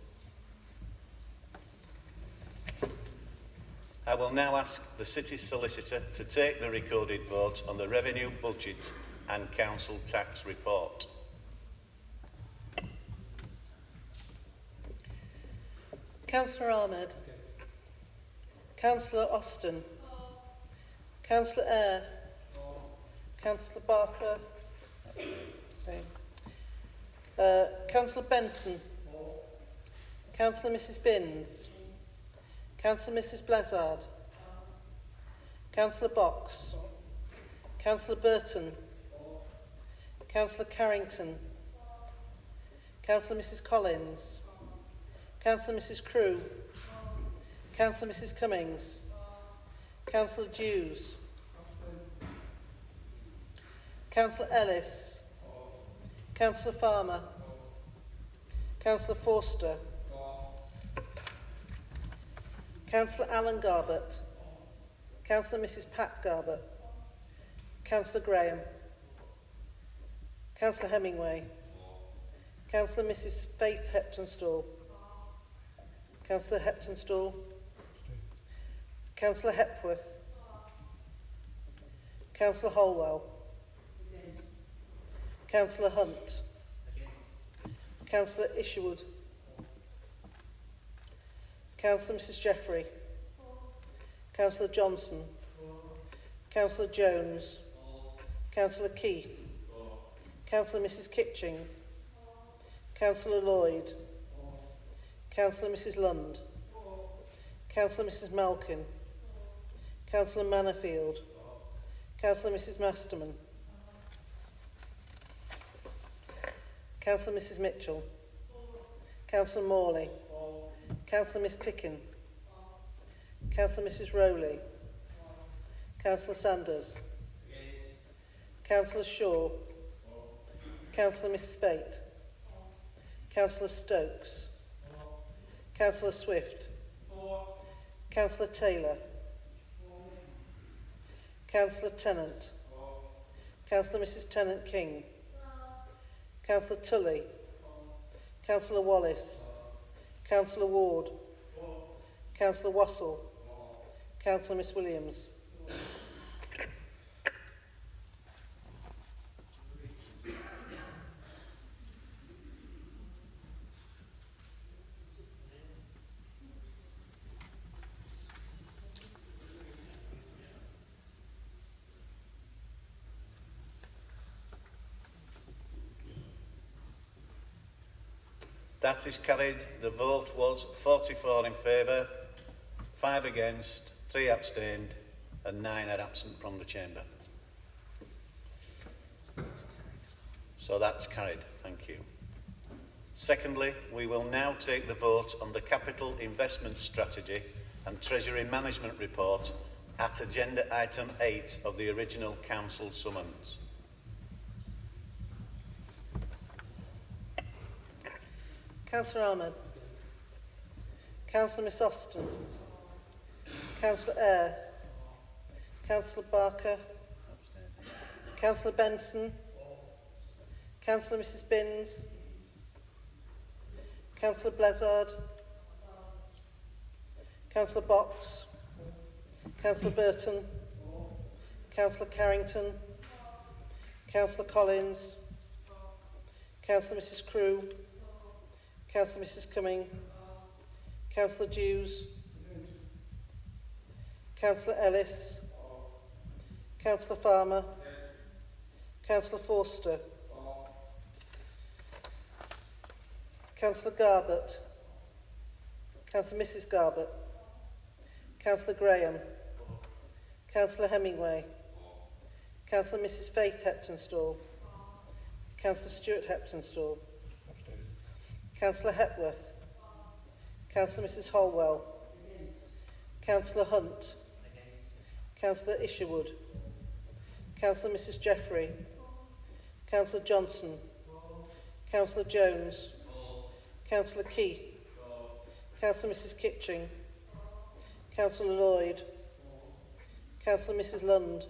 I will now ask the City Solicitor to take the recorded vote on the Revenue Budget and Council Tax report. Councillor Ahmed. Councillor Austin. Councillor Eyre. Councillor Barker. Councillor Benson. Councillor Mrs Binns. Councillor Mrs Blazard. Councillor Box. Councillor Burton. Councillor Carrington. Councillor Mrs Collins. Councillor Mrs Crew. Councillor Mrs Cummings. Councillor Hughes. Councillor Ellis. Councillor Farmer. Councillor Forster. Councillor Alan Garbett. Councillor Mrs Pat Garbett. Councillor Graham. Councillor Hemingway. Councillor Mrs Faith Heptonstall. Councillor Heptonstall. Councillor Hepworth. Councillor Holwell. Councillor Hunt. Councillor Isherwood. Councillor Mrs Jeffrey. Councillor Johnson. Councillor Jones. Councillor Keith. Councillor Mrs Kitching. Councillor Lloyd. Councillor Mrs Lund. Councillor Mrs Malkin. Councillor Mannerfield. Councillor Mrs Masterman. Councillor Mrs Mitchell. Councillor Morley. Councillor Miss Pickin. Councillor Mrs Rowley. Councillor Sanders. Councillor Shaw. Councillor Miss Spate. Councillor Stokes. Councillor Swift. Councillor Taylor. Councillor Tennant. Councillor Mrs Tennant King. Councillor Tully. Councillor Wallace. Councillor Ward. Councillor Wassell. Councillor Miss Williams. That is carried. The vote was 44 in favour, 5 against, 3 abstained and 9 are absent from the chamber. So that's carried. Thank you. Secondly, we will now take the vote on the Capital Investment Strategy and Treasury Management Report at agenda item 8 of the original Council summons. Councillor Ahmed. Councillor Miss Austin. Councillor Eyre. Councillor Barker. Councillor Benson. Councillor Mrs Binns. Councillor Blezard. Councillor Box. Councillor Burton. Councillor Carrington. Councillor Collins. Councillor Mrs Crew. Councillor Mrs Cumming. Councillor Dews. Councillor Ellis. Councillor Farmer. Councillor Forster. Councillor Garbett. Councillor Mrs Garbett. Councillor Graham. Councillor Hemingway. Councillor Mrs Faith Heptonstall. Councillor Stuart Heptonstall. Councillor Hepworth. Councillor Mrs Holwell. Councillor Hunt. Councillor Isherwood. Councillor Mrs Jeffrey. Councillor Johnson. Councillor Jones. Councillor Keith. Councillor Mrs Kitching. Councillor Lloyd. Councillor Mrs Lund.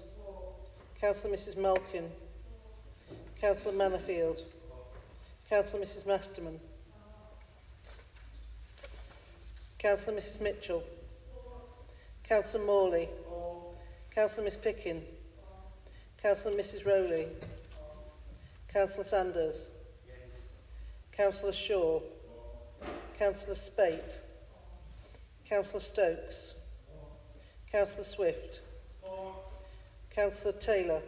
Councillor Mrs Malkin. Councillor Manafield. Councillor Mrs Masterman. Councillor Mrs Mitchell. Councillor Morley. Councillor Miss Pickin. Councillor Mrs Rowley. Councillor Sanders. Councillor Shaw. Councillor Spate. Councillor Stokes. Councillor Swift. Councillor Taylor.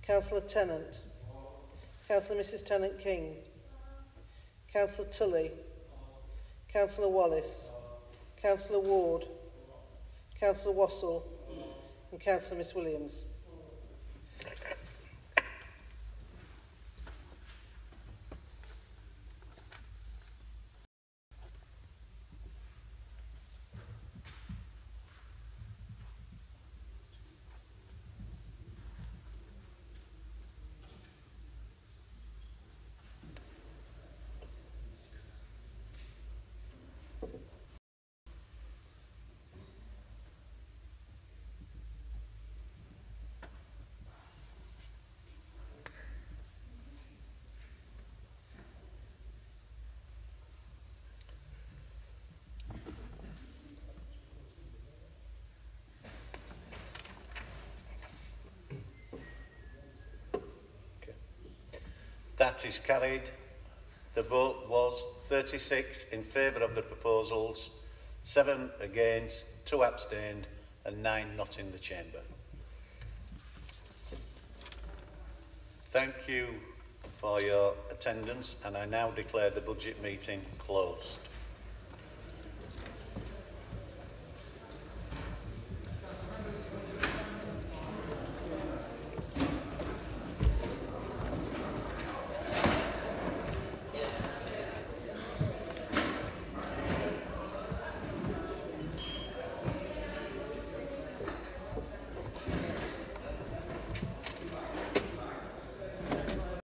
Councillor Tennant. Councillor Mrs Tennant King. Councillor Tully. Councillor Wallace. Councillor Ward. Councillor Wassell. And Councillor Miss Williams. That is carried. The vote was 36 in favour of the proposals, 7 against, 2 abstained and 9 not in the chamber. Thank you for your attendance and I now declare the budget meeting closed.